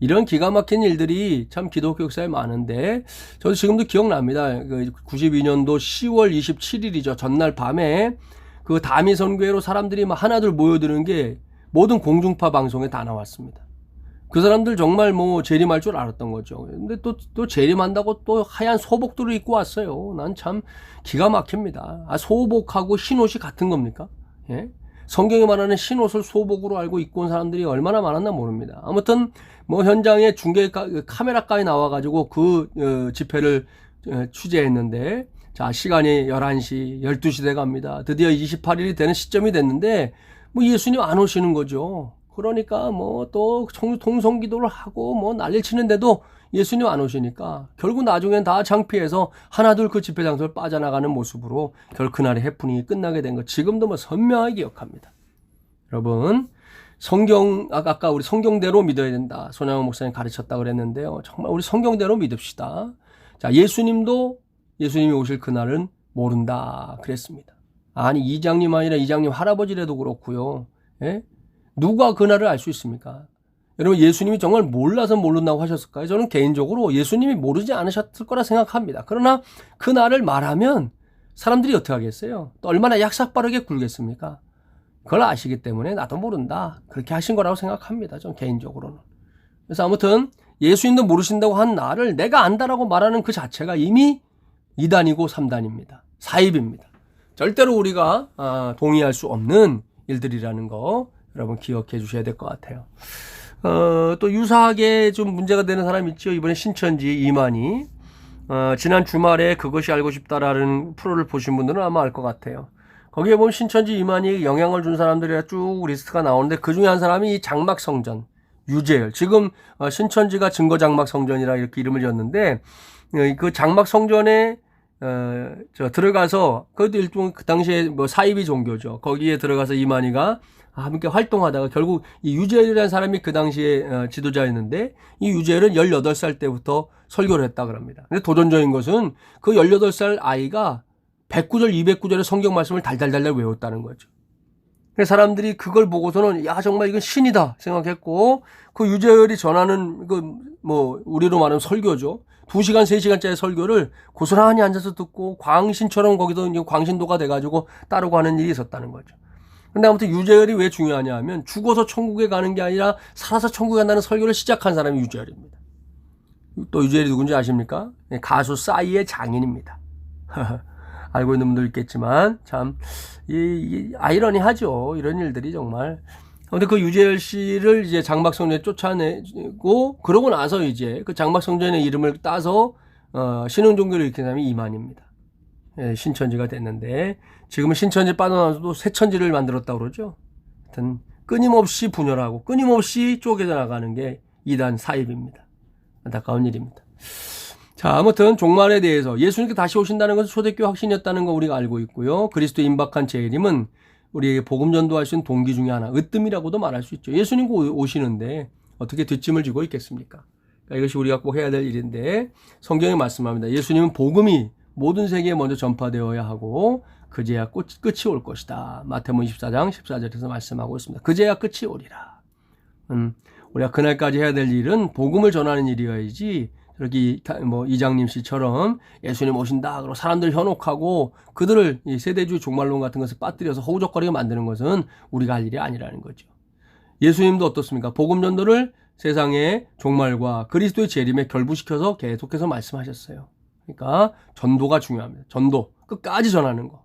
이런 기가 막힌 일들이 참 기독교 역사에 많은데 저도 지금도 기억납니다. 92년도 10월 27일이죠. 전날 밤에 그 다미 선교회로 사람들이 막 하나둘 모여드는 게 모든 공중파 방송에 다 나왔습니다. 그 사람들 정말 뭐 재림할 줄 알았던 거죠. 근데 또 재림한다고 또 하얀 소복들을 입고 왔어요. 난 참 기가 막힙니다. 소복하고 흰옷이 같은 겁니까? 예? 성경에 말하는 흰옷을 소복으로 알고 입고 온 사람들이 얼마나 많았나 모릅니다. 아무튼 뭐 현장에 중계 카메라까지 나와가지고 그 집회를 취재했는데 자 시간이 11시 12시 돼 갑니다. 드디어 28일이 되는 시점이 됐는데 뭐 예수님 안 오시는 거죠. 그러니까 뭐 또 통성기도를 하고 뭐 난리를 치는데도 예수님 안 오시니까 결국 나중엔 다 창피해서 하나둘 그 집회 장소를 빠져나가는 모습으로 결국 그날의 해프닝이 끝나게 된 거 지금도 뭐 선명하게 기억합니다. 여러분 성경 아까 우리 성경대로 믿어야 된다. 손양원 목사님 가르쳤다 그랬는데요. 정말 우리 성경대로 믿읍시다. 자 예수님이 오실 그날은 모른다 그랬습니다. 아니 이장님 아니라 이장님 할아버지라도 그렇고요. 예? 누가 그날을 알 수 있습니까? 여러분 예수님이 정말 몰라서 모른다고 하셨을까요? 저는 개인적으로 예수님이 모르지 않으셨을 거라 생각합니다. 그러나 그날을 말하면 사람들이 어떻게 하겠어요? 또 얼마나 약삭빠르게 굴겠습니까? 그걸 아시기 때문에 나도 모른다. 그렇게 하신 거라고 생각합니다. 전 개인적으로는. 그래서 아무튼 예수님도 모르신다고 한 나를 내가 안다라고 말하는 그 자체가 이미 2단이고 3단입니다. 사입입니다. 절대로 우리가 동의할 수 없는 일들이라는 거 여러분 기억해 주셔야 될 것 같아요. 또 유사하게 좀 문제가 되는 사람이 있죠. 이번에 신천지 이만희. 지난 주말에 그것이 알고 싶다라는 프로를 보신 분들은 아마 알 것 같아요. 거기에 보면 신천지 이만희에 영향을 준 사람들이 쭉 리스트가 나오는데 그 중에 한 사람이 이 장막성전 유재열. 지금 신천지가 증거장막성전이라 이렇게 이름을 지었는데 그 장막성전에 들어가서 그것도 일종 그 당시에 뭐 사이비 종교죠. 거기에 들어가서 이만희가 함께 활동하다가 결국 이 유재열이라는 사람이 그 당시에 지도자였는데 이 유재열은 18살 때부터 설교를 했다 그럽니다. 근데 도전적인 것은 그 18살 아이가 100구절, 200구절의 성경 말씀을 달달달달 외웠다는 거죠. 그래서 사람들이 그걸 보고서는 야 정말 이건 신이다 생각했고 그 유재열이 전하는 그 뭐 우리로 말하면 설교죠. 2시간, 3시간짜리 설교를 고스란히 앉아서 듣고 광신처럼 거기도 이제 광신도가 돼가지고 따르고 하는 일이 있었다는 거죠. 근데 아무튼 유재열이 왜 중요하냐 하면 죽어서 천국에 가는 게 아니라 살아서 천국에 간다는 설교를 시작한 사람이 유재열입니다. 또 유재열이 누군지 아십니까? 가수 싸이의 장인입니다. 알고 있는 분도 있겠지만 참 아이러니하죠. 이런 일들이 정말. 근데 그 유재열 씨를 이제 장막성전에 쫓아내고 그러고 나서 이제 그 장막성전의 이름을 따서 신흥종교를 일으킨 사람이 이만희입니다. 예, 신천지가 됐는데 지금은 신천지 빠져나와서도 새천지를 만들었다고 그러죠. 하여튼 끊임없이 분열하고 끊임없이 쪼개져 나가는 게 이단 사입입니다. 안타까운 일입니다. 자, 아무튼 종말에 대해서 예수님께 다시 오신다는 것은 초대교회 확신이었다는 거 우리가 알고 있고요. 그리스도의 임박한 재림은 우리에게 복음 전도할 수 있는 동기 중에 하나, 으뜸이라고도 말할 수 있죠. 예수님 오시는데 어떻게 뒷짐을 지고 있겠습니까? 그러니까 이것이 우리가 꼭 해야 될 일인데 성경에 말씀합니다. 예수님은 복음이 모든 세계에 먼저 전파되어야 하고 그제야 끝이 올 것이다. 마태복음 24장 14절에서 말씀하고 있습니다. 그제야 끝이 오리라. 우리가 그날까지 해야 될 일은 복음을 전하는 일이어야지 이렇게 뭐 이장님 씨처럼 예수님 오신다 그러고 사람들 현혹하고 그들을 이 세대주의 종말론 같은 것을 빠뜨려서 허우적거리게 만드는 것은 우리가 할 일이 아니라는 거죠. 예수님도 어떻습니까? 복음 전도를 세상의 종말과 그리스도의 재림에 결부시켜서 계속해서 말씀하셨어요. 그러니까 전도가 중요합니다. 전도, 끝까지 전하는 거.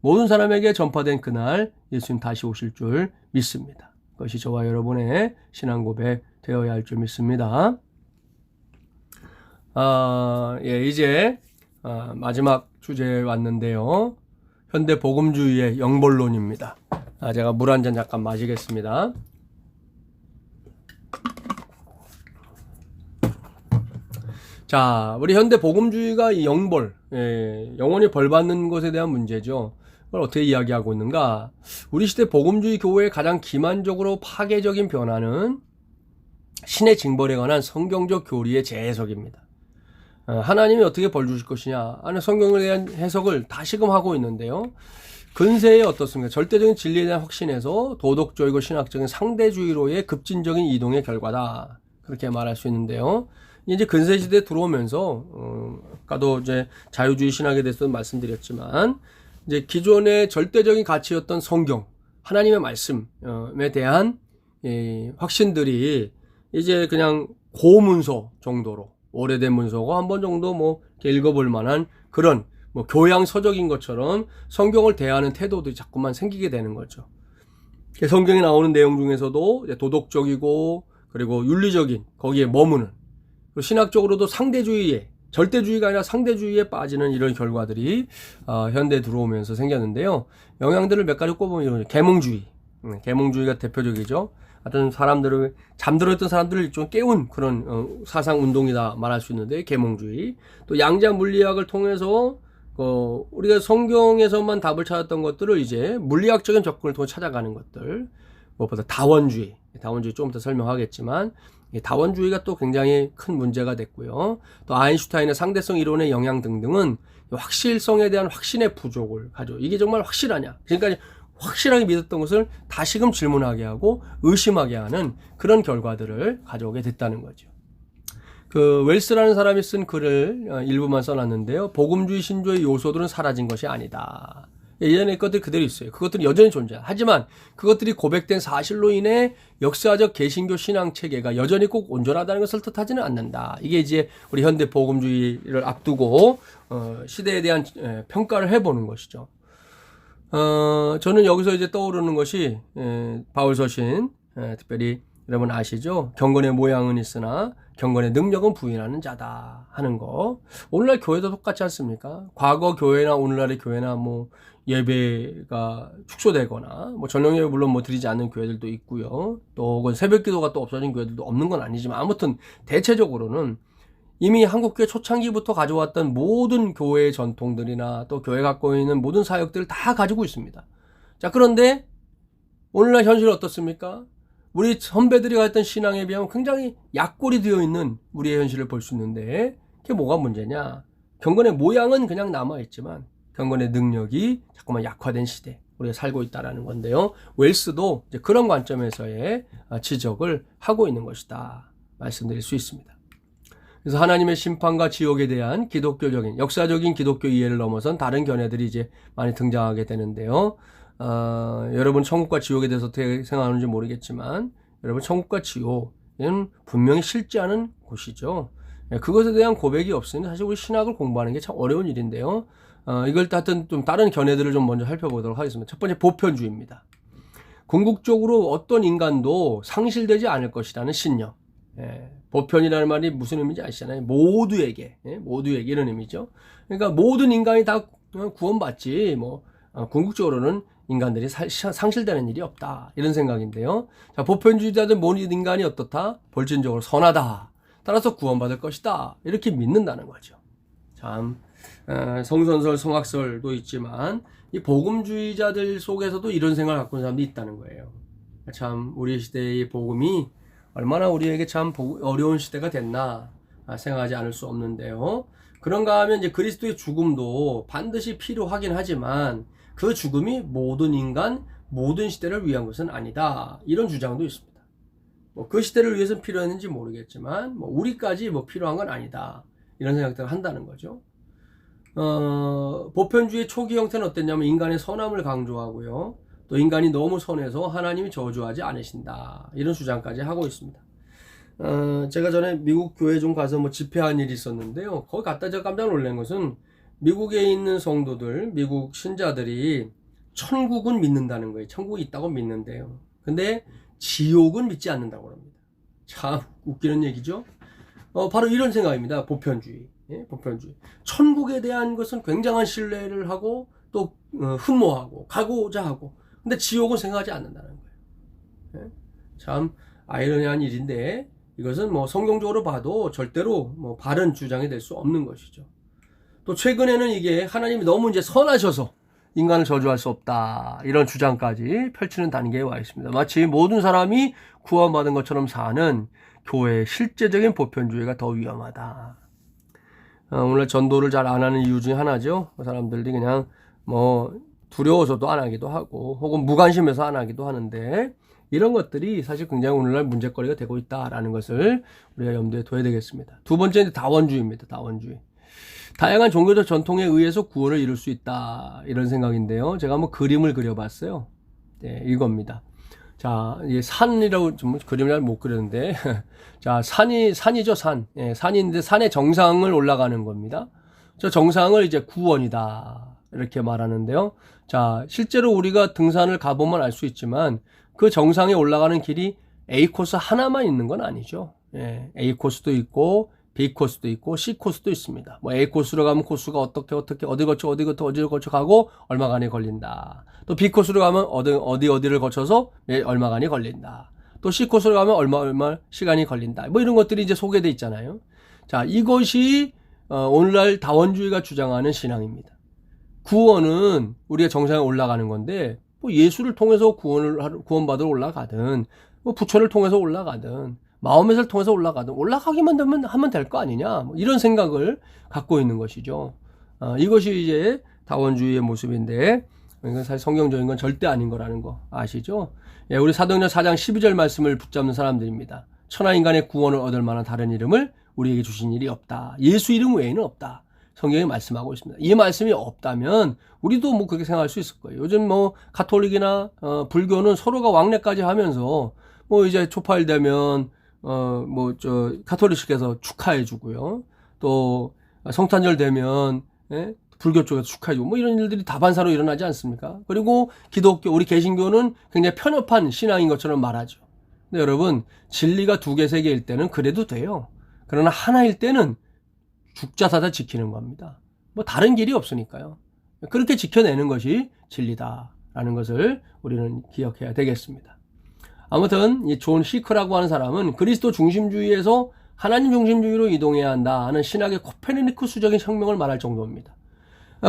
모든 사람에게 전파된 그날 예수님 다시 오실 줄 믿습니다. 그것이 저와 여러분의 신앙 고백 되어야 할 줄 믿습니다. 이제 마지막 주제에 왔는데요. 현대 복음주의의 영벌론입니다. 제가 물 한 잔 잠깐 마시겠습니다. 자, 우리 현대 복음주의가 이 영벌, 영원히 벌받는 것에 대한 문제죠. 그걸 어떻게 이야기하고 있는가? 우리 시대 복음주의 교회의 가장 기만적으로 파괴적인 변화는 신의 징벌에 관한 성경적 교리의 재해석입니다. 하나님이 어떻게 벌 주실 것이냐 하는 성경에 대한 해석을 다시금 하고 있는데요. 근세에 어떻습니까? 절대적인 진리에 대한 확신에서 도덕적이고 신학적인 상대주의로의 급진적인 이동의 결과다. 그렇게 말할 수 있는데요. 이제 근세 시대에 들어오면서 아까도 이제 자유주의 신학에 대해서 말씀드렸지만 이제 기존의 절대적인 가치였던 성경, 하나님의 말씀에 대한 확신들이 이제 그냥 고문서 정도로 오래된 문서고 한 번 정도 뭐 읽어볼 만한 그런 뭐 교양 서적인 것처럼 성경을 대하는 태도들이 자꾸만 생기게 되는 거죠. 성경에 나오는 내용 중에서도 도덕적이고 그리고 윤리적인 거기에 머무는 신학적으로도 상대주의에 절대주의가 아니라 상대주의에 빠지는 이런 결과들이 현대에 들어오면서 생겼는데요. 영향들을 몇 가지 꼽으면 이런 계몽주의, 계몽주의가 대표적이죠. 어떤 사람들을 잠들었던 사람들을 좀 깨운 그런 사상 운동이다 말할 수 있는데 계몽주의. 또 양자 물리학을 통해서 우리가 성경에서만 답을 찾았던 것들을 이제 물리학적인 접근을 통해 찾아가는 것들. 무엇보다 다원주의 조금 더 설명하겠지만 다원주의가 또 굉장히 큰 문제가 됐고요. 또 아인슈타인의 상대성 이론의 영향 등등은 확실성에 대한 확신의 부족을 가져. 이게 정말 확실하냐? 그러니까 확실하게 믿었던 것을 다시금 질문하게 하고 의심하게 하는 그런 결과들을 가져오게 됐다는 거죠. 그 웰스라는 사람이 쓴 글을 일부만 써놨는데요. 복음주의 신조의 요소들은 사라진 것이 아니다. 예전의 것들이 그대로 있어요. 그것들은 여전히 존재해. 하지만 그것들이 고백된 사실로 인해 역사적 개신교 신앙 체계가 여전히 꼭 온전하다는 것을 뜻하지는 않는다. 이게 이제 우리 현대 복음주의를 앞두고 시대에 대한 평가를 해보는 것이죠. 저는 여기서 이제 떠오르는 것이 바울 서신, 특별히 여러분 아시죠? 경건의 모양은 있으나 경건의 능력은 부인하는 자다 하는 거. 오늘날 교회도 똑같지 않습니까? 과거 교회나 오늘날의 교회나 뭐 예배가 축소되거나 뭐 저녁 예배 물론 뭐 드리지 않는 교회들도 있고요. 또 혹은 새벽 기도가 또 없어진 교회들도 없는 건 아니지만 아무튼 대체적으로는 이미 한국교회 초창기부터 가져왔던 모든 교회의 전통들이나 또 교회 갖고 있는 모든 사역들을 다 가지고 있습니다. 자, 그런데 오늘날 현실은 어떻습니까? 우리 선배들이 가졌던 신앙에 비하면 굉장히 약골이 되어 있는 우리의 현실을 볼 수 있는데 그게 뭐가 문제냐? 경건의 모양은 그냥 남아있지만 경건의 능력이 자꾸만 약화된 시대 우리가 살고 있다는 건데요. 웰스도 이제 그런 관점에서의 지적을 하고 있는 것이다 말씀드릴 수 있습니다. 그래서 하나님의 심판과 지옥에 대한 기독교적인 역사적인 기독교 이해를 넘어선 다른 견해들이 이제 많이 등장하게 되는데요. 여러분 천국과 지옥에 대해서 어떻게 생각하는지 모르겠지만 여러분 천국과 지옥은 분명히 실제하는 곳이죠. 그것에 대한 고백이 없으니 사실 우리 신학을 공부하는 게 참 어려운 일인데요. 이걸 하여튼 좀 다른 견해들을 좀 먼저 살펴보도록 하겠습니다. 첫 번째 보편주의입니다. 궁극적으로 어떤 인간도 상실되지 않을 것이라는 신념. 보편이라는 말이 무슨 의미인지 아시잖아요. 모두에게 이런 의미죠. 그러니까 모든 인간이 다 구원받지 뭐 궁극적으로는 인간들이 상실되는 일이 없다 이런 생각인데요. 자, 보편주의자들 모든 인간이 어떻다? 본질적으로 선하다. 따라서 구원받을 것이다. 이렇게 믿는다는 거죠. 참 성선설, 성악설도 있지만 이 복음주의자들 속에서도 이런 생각을 갖고 있는 사람들이 있다는 거예요. 참 우리 시대의 복음이 얼마나 우리에게 참 어려운 시대가 됐나 생각하지 않을 수 없는데요. 그런가 하면 이제 그리스도의 죽음도 반드시 필요하긴 하지만 그 죽음이 모든 인간, 모든 시대를 위한 것은 아니다. 이런 주장도 있습니다. 뭐 그 시대를 위해서는 필요했는지 모르겠지만 뭐 우리까지 뭐 필요한 건 아니다. 이런 생각들을 한다는 거죠. 보편주의 초기 형태는 어땠냐면 인간의 선함을 강조하고요. 또 인간이 너무 선해서 하나님이 저주하지 않으신다. 이런 주장까지 하고 있습니다. 제가 전에 미국 교회 좀 가서 뭐 집회한 일이 있었는데요. 거기 갔다 제가 깜짝 놀란 것은 미국에 있는 성도들, 미국 신자들이 천국은 믿는다는 거예요. 천국이 있다고 믿는데요. 근데 지옥은 믿지 않는다고 합니다. 참 웃기는 얘기죠. 바로 이런 생각입니다. 보편주의. 예? 보편주의. 천국에 대한 것은 굉장한 신뢰를 하고 또 흠모하고 가고자 하고, 근데 지옥은 생각하지 않는다는 거예요. 예? 참 아이러니한 일인데 이것은 뭐 성경적으로 봐도 절대로 뭐 바른 주장이 될 수 없는 것이죠. 또 최근에는 이게 하나님이 너무 이제 선하셔서 인간을 저주할 수 없다, 이런 주장까지 펼치는 단계에 와 있습니다. 마치 모든 사람이 구원받은 것처럼 사는 교회의 실제적인 보편주의가 더 위험하다. 오늘 전도를 잘 안 하는 이유 중에 하나죠. 사람들이 그냥 뭐 두려워서도 안 하기도 하고 혹은 무관심해서 안 하기도 하는데, 이런 것들이 사실 굉장히 오늘날 문제거리가 되고 있다라는 것을 우리가 염두에 둬야 되겠습니다. 두 번째는 다원주의입니다. 다원주의. 다양한 종교적 전통에 의해서 구원을 이룰 수 있다, 이런 생각인데요. 제가 한번 그림을 그려봤어요. 네, 이겁니다. 자, 이게 산이라고 좀 그림을 잘 못 그렸는데, 자, 산이죠, 산. 예, 산인데 산의 정상을 올라가는 겁니다. 저 정상을 이제 구원이다, 이렇게 말하는데요. 자, 실제로 우리가 등산을 가보면 알 수 있지만 그 정상에 올라가는 길이 A 코스 하나만 있는 건 아니죠. 예, A 코스도 있고 B 코스도 있고 C 코스도 있습니다. 뭐 A 코스로 가면 코스가 어떻게 어디 거쳐 가고 얼마간이 걸린다. 또 B 코스로 가면 어디를 거쳐서 얼마간이 걸린다. 또 C 코스로 가면 얼마 시간이 걸린다. 뭐 이런 것들이 이제 소개돼 있잖아요. 자, 이것이 오늘날 다원주의가 주장하는 신앙입니다. 구원은 우리가 정상에 올라가는 건데, 뭐 예수를 통해서 구원받으러 올라가든, 뭐 부처를 통해서 올라가든, 마호멧을 통해서 올라가기만 하면 될 거 아니냐, 뭐 이런 생각을 갖고 있는 것이죠. 이것이 이제 다원주의의 모습인데, 이건 사실 성경적인 건 절대 아닌 거라는 거 아시죠? 예, 우리 사도행전 4장 12절 말씀을 붙잡는 사람들입니다. 천하 인간의 구원을 얻을 만한 다른 이름을 우리에게 주신 일이 없다. 예수 이름 외에는 없다. 성경이 말씀하고 있습니다. 이 말씀이 없다면 우리도 뭐 그렇게 생각할 수 있을 거예요. 요즘 뭐 가톨릭이나 불교는 서로가 왕래까지 하면서 뭐 이제 초파일되면 가톨릭식에서 축하해 주고요. 또 성탄절 되면 불교 쪽에서 축하해 주고 뭐 이런 일들이 다반사로 일어나지 않습니까? 그리고 기독교, 우리 개신교는 굉장히 편협한 신앙인 것처럼 말하죠. 근데 여러분, 진리가 두 개, 세 개일 때는 그래도 돼요. 그러나 하나일 때는 죽자 사자 지키는 겁니다. 뭐 다른 길이 없으니까요. 그렇게 지켜내는 것이 진리다라는 것을 우리는 기억해야 되겠습니다. 아무튼 이 존 시크라고 하는 사람은 그리스도 중심주의에서 하나님 중심주의로 이동해야 한다 하는 신학의 코페르니쿠스적인 혁명을 말할 정도입니다.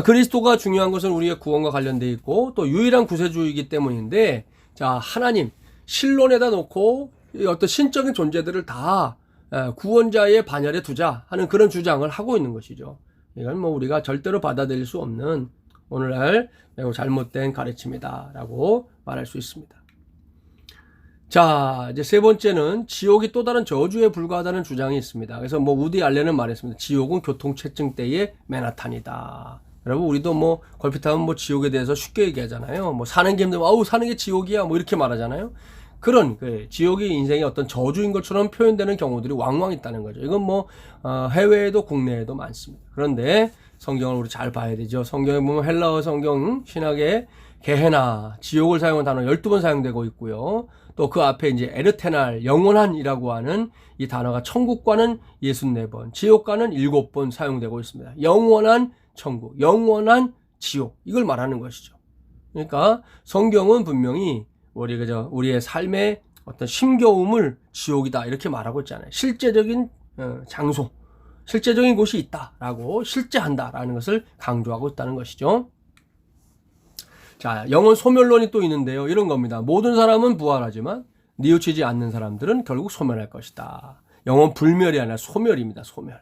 그리스도가 중요한 것은 우리의 구원과 관련되어 있고 또 유일한 구세주이기 때문인데, 자, 하나님 신론에다 놓고 어떤 신적인 존재들을 다 구원자의 반열에 두자 하는 그런 주장을 하고 있는 것이죠. 이건 뭐 우리가 절대로 받아들일 수 없는 오늘날 매우 잘못된 가르침이다라고 말할 수 있습니다. 자, 이제 세 번째는 지옥이 또 다른 저주에 불과하다는 주장이 있습니다. 그래서 뭐 우디 알렌은 말했습니다. 지옥은 교통체증 때의 맨하탄이다. 여러분, 우리도 뭐 걸핏하면 뭐 지옥에 대해서 쉽게 얘기하잖아요. 뭐 사는 게 힘들면 아우 사는 게 지옥이야 뭐 이렇게 말하잖아요. 그런 지옥이 인생의 어떤 저주인 것처럼 표현되는 경우들이 왕왕 있다는 거죠. 이건 뭐 해외에도 국내에도 많습니다. 그런데 성경을 우리 잘 봐야 되죠. 성경에 보면 헬라어 성경 신학에 게헤나, 지옥을 사용한 단어 12번 사용되고 있고요. 또 그 앞에 이제 에르테날, 영원한이라고 하는 이 단어가 천국과는 64번, 지옥과는 7번 사용되고 있습니다. 영원한 천국, 영원한 지옥, 이걸 말하는 것이죠. 그러니까 성경은 분명히 우리의 삶의 어떤 심겨움을 지옥이다 이렇게 말하고 있잖아요. 실제적인 장소, 실제적인 곳이 있다라고, 실제한다라는 것을 강조하고 있다는 것이죠. 자, 영혼 소멸론이 또 있는데요. 이런 겁니다. 모든 사람은 부활하지만 뉘우치지 않는 사람들은 결국 소멸할 것이다. 영혼 불멸이 아니라 소멸입니다. 소멸.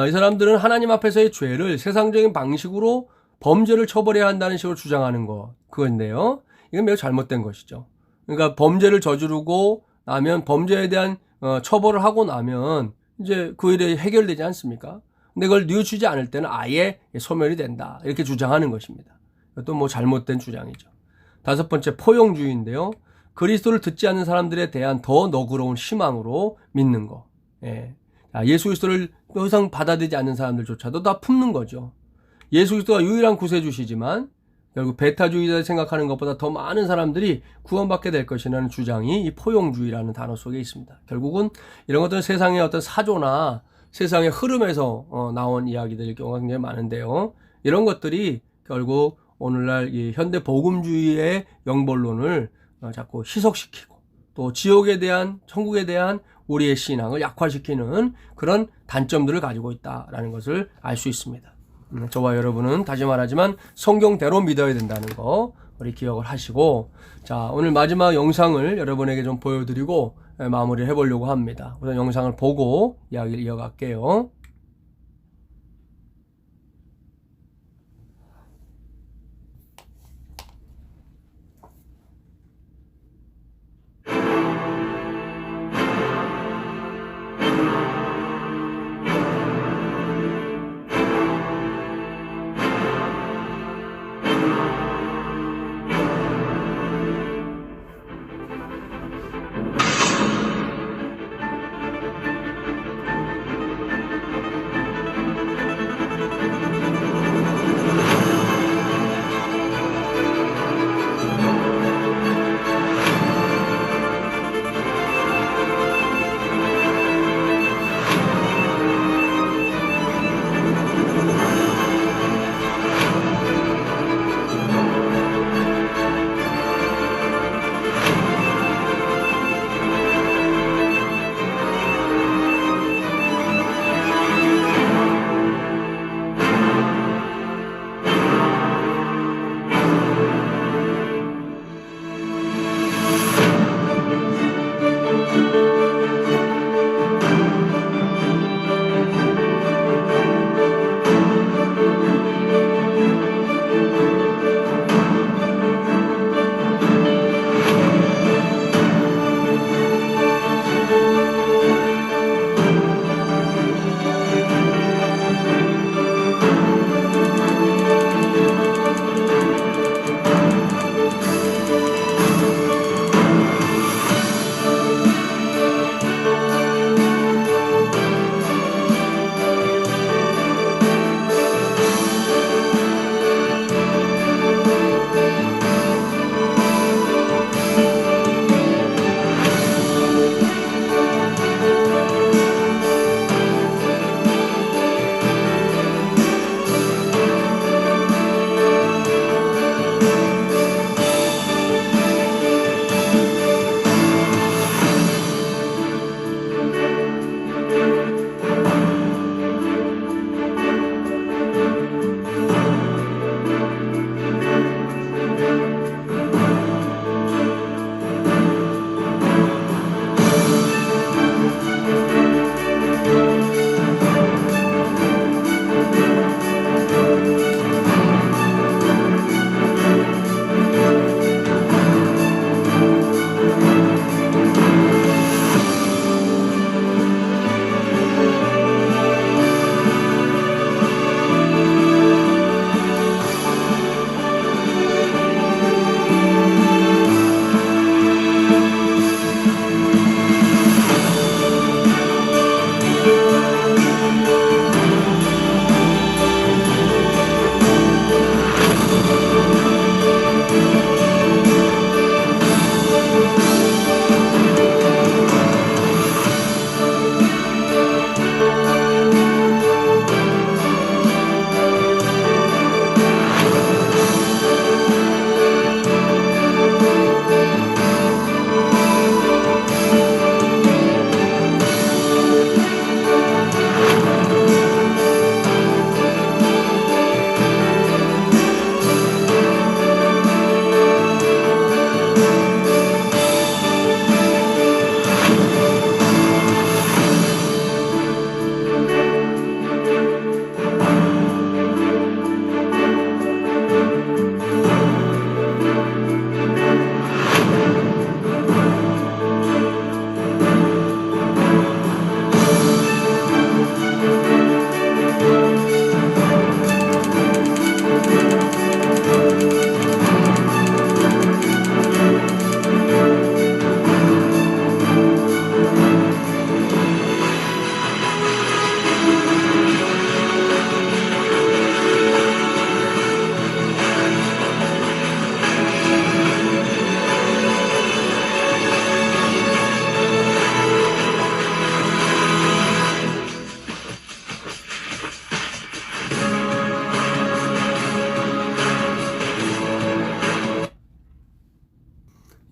이 사람들은 하나님 앞에서의 죄를 세상적인 방식으로 범죄를 처벌해야 한다는 식으로 주장하는 거, 그건데요. 이건 매우 잘못된 것이죠. 그러니까 범죄를 저지르고 나면 범죄에 대한 처벌을 하고 나면 이제 그 일이 해결되지 않습니까? 근데 그걸 뉘우치지 않을 때는 아예 소멸이 된다, 이렇게 주장하는 것입니다. 이것도 뭐 잘못된 주장이죠. 다섯 번째, 포용주의인데요. 그리스도를 듣지 않는 사람들에 대한 더 너그러운 희망으로 믿는 거. 예. 예수 그리스도를 더 이상 받아들이지 않는 사람들조차도 다 품는 거죠. 예수 그리스도가 유일한 구세주시지만 결국 배타주의자 생각하는 것보다 더 많은 사람들이 구원받게 될 것이라는 주장이 이 포용주의라는 단어 속에 있습니다. 결국은 이런 것들은 세상의 어떤 사조나 세상의 흐름에서 나온 이야기들일 경우가 굉장히 많은데요. 이런 것들이 결국 오늘날 이 현대 복음주의의 영벌론을 자꾸 희석시키고 또 지옥에 대한 천국에 대한 우리의 신앙을 약화시키는 그런 단점들을 가지고 있다라는 것을 알 수 있습니다. 저와 여러분은 다시 말하지만 성경대로 믿어야 된다는 거 우리 기억을 하시고, 자, 오늘 마지막 영상을 여러분에게 좀 보여드리고 마무리를 해보려고 합니다. 우선 영상을 보고 이야기를 이어갈게요.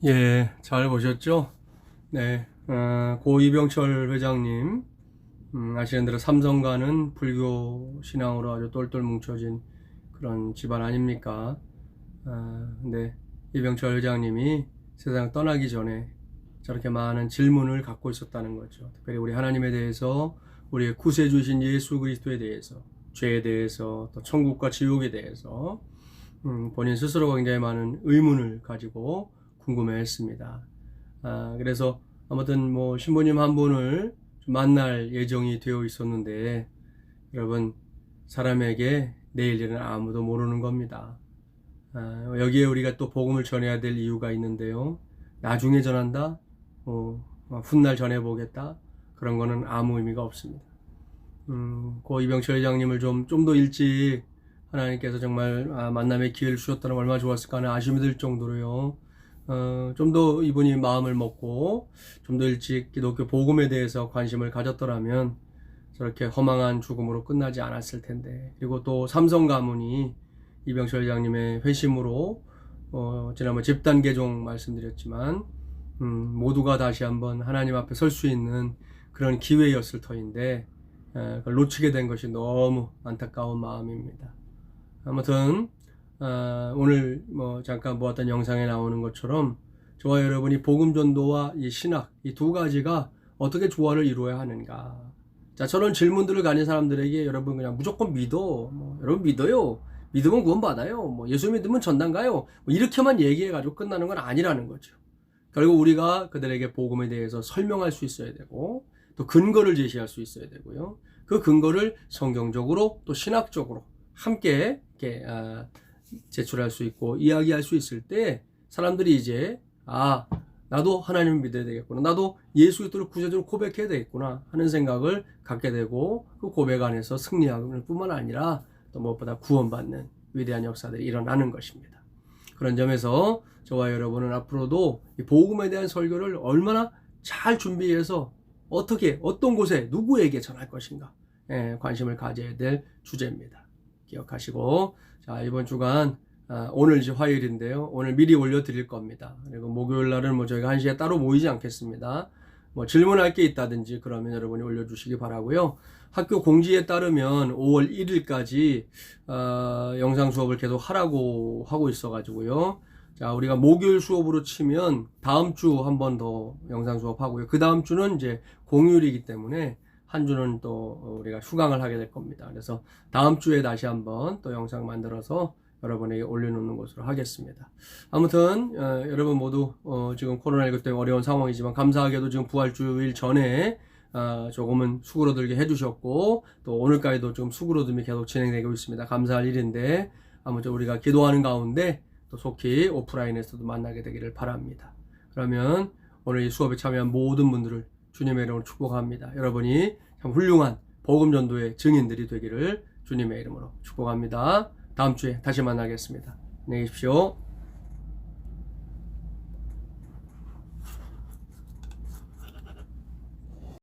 예, 잘 보셨죠? 네, 고 이병철 회장님, 아시는 대로 삼성과는 불교 신앙으로 아주 똘똘 뭉쳐진 그런 집안 아닙니까? 근데 이병철 회장님이 세상 떠나기 전에 저렇게 많은 질문을 갖고 있었다는 거죠. 특별히 우리 하나님에 대해서, 우리의 구세주신 예수 그리스도에 대해서, 죄에 대해서, 또 천국과 지옥에 대해서 본인 스스로가 굉장히 많은 의문을 가지고 궁금해했습니다. 그래서 아무튼 뭐 신부님 한 분을 만날 예정이 되어 있었는데, 여러분, 사람에게 내일 일은 아무도 모르는 겁니다. 여기에 우리가 또 복음을 전해야 될 이유가 있는데요. 나중에 전한다? 훗날 전해보겠다? 그런 거는 아무 의미가 없습니다. 고 이병철 회장님을 좀 더 일찍 하나님께서 정말 만남의 기회를 주셨다면 얼마나 좋았을까 하는 아쉬움이 들 정도로요. 좀 더 이분이 마음을 먹고 좀 더 일찍 기독교 복음에 대해서 관심을 가졌더라면 저렇게 허망한 죽음으로 끝나지 않았을 텐데. 그리고 또 삼성 가문이 이병철 회장님의 회심으로 지난번 집단 개종 말씀드렸지만 모두가 다시 한번 하나님 앞에 설 수 있는 그런 기회였을 터인데 그걸 놓치게 된 것이 너무 안타까운 마음입니다. 아무튼 오늘 뭐 잠깐 보았던 영상에 나오는 것처럼 저와 여러분이 복음 전도와 이 신학, 이 두 가지가 어떻게 조화를 이루어야 하는가. 자, 저런 질문들을 가진 사람들에게 여러분 그냥 무조건 믿어. 여러분 믿어요. 믿으면 구원 받아요. 예수 믿으면 전당 가요. 이렇게만 얘기해가지고 끝나는 건 아니라는 거죠. 결국 우리가 그들에게 복음에 대해서 설명할 수 있어야 되고, 또 근거를 제시할 수 있어야 되고요. 그 근거를 성경적으로 또 신학적으로 함께 이렇게 제출할 수 있고 이야기할 수 있을 때 사람들이 이제 나도 하나님을 믿어야 되겠구나, 나도 예수 그리스도를 구세주로 고백해야 되겠구나 하는 생각을 갖게 되고, 그 고백 안에서 승리하는 뿐만 아니라 또 무엇보다 구원받는 위대한 역사들이 일어나는 것입니다. 그런 점에서 저와 여러분은 앞으로도 이 복음에 대한 설교를 얼마나 잘 준비해서 어떻게, 어떤 곳에 누구에게 전할 것인가 관심을 가져야 될 주제입니다. 기억하시고, 자, 이번 주간 오늘 이제 화요일인데요. 오늘 미리 올려드릴 겁니다. 그리고 목요일 날은 저희가 1시에 따로 모이지 않겠습니다. 질문할 게 있다든지 그러면 여러분이 올려주시기 바라고요. 학교 공지에 따르면 5월 1일까지 영상 수업을 계속 하라고 하고 있어가지고요. 자, 우리가 목요일 수업으로 치면 다음 주 한 번 더 영상 수업 하고요. 그 다음 주는 이제 공휴일이기 때문에 한 주는 또 우리가 휴강을 하게 될 겁니다. 그래서 다음 주에 다시 한번 또 영상 만들어서 여러분에게 올려놓는 것으로 하겠습니다. 아무튼 여러분 모두 지금 코로나19 때문에 어려운 상황이지만 감사하게도 지금 부활주일 전에 조금은 수그러들게 해주셨고, 또 오늘까지도 지금 수그러듦이 계속 진행되고 있습니다. 감사할 일인데, 아무튼 우리가 기도하는 가운데 또 속히 오프라인에서도 만나게 되기를 바랍니다. 그러면 오늘 이 수업에 참여한 모든 분들을 주님의 이름으로 축복합니다. 여러분이 참 훌륭한 복음 전도의 증인들이 되기를 주님의 이름으로 축복합니다. 다음 주에 다시 만나겠습니다. 안녕히 계십시오.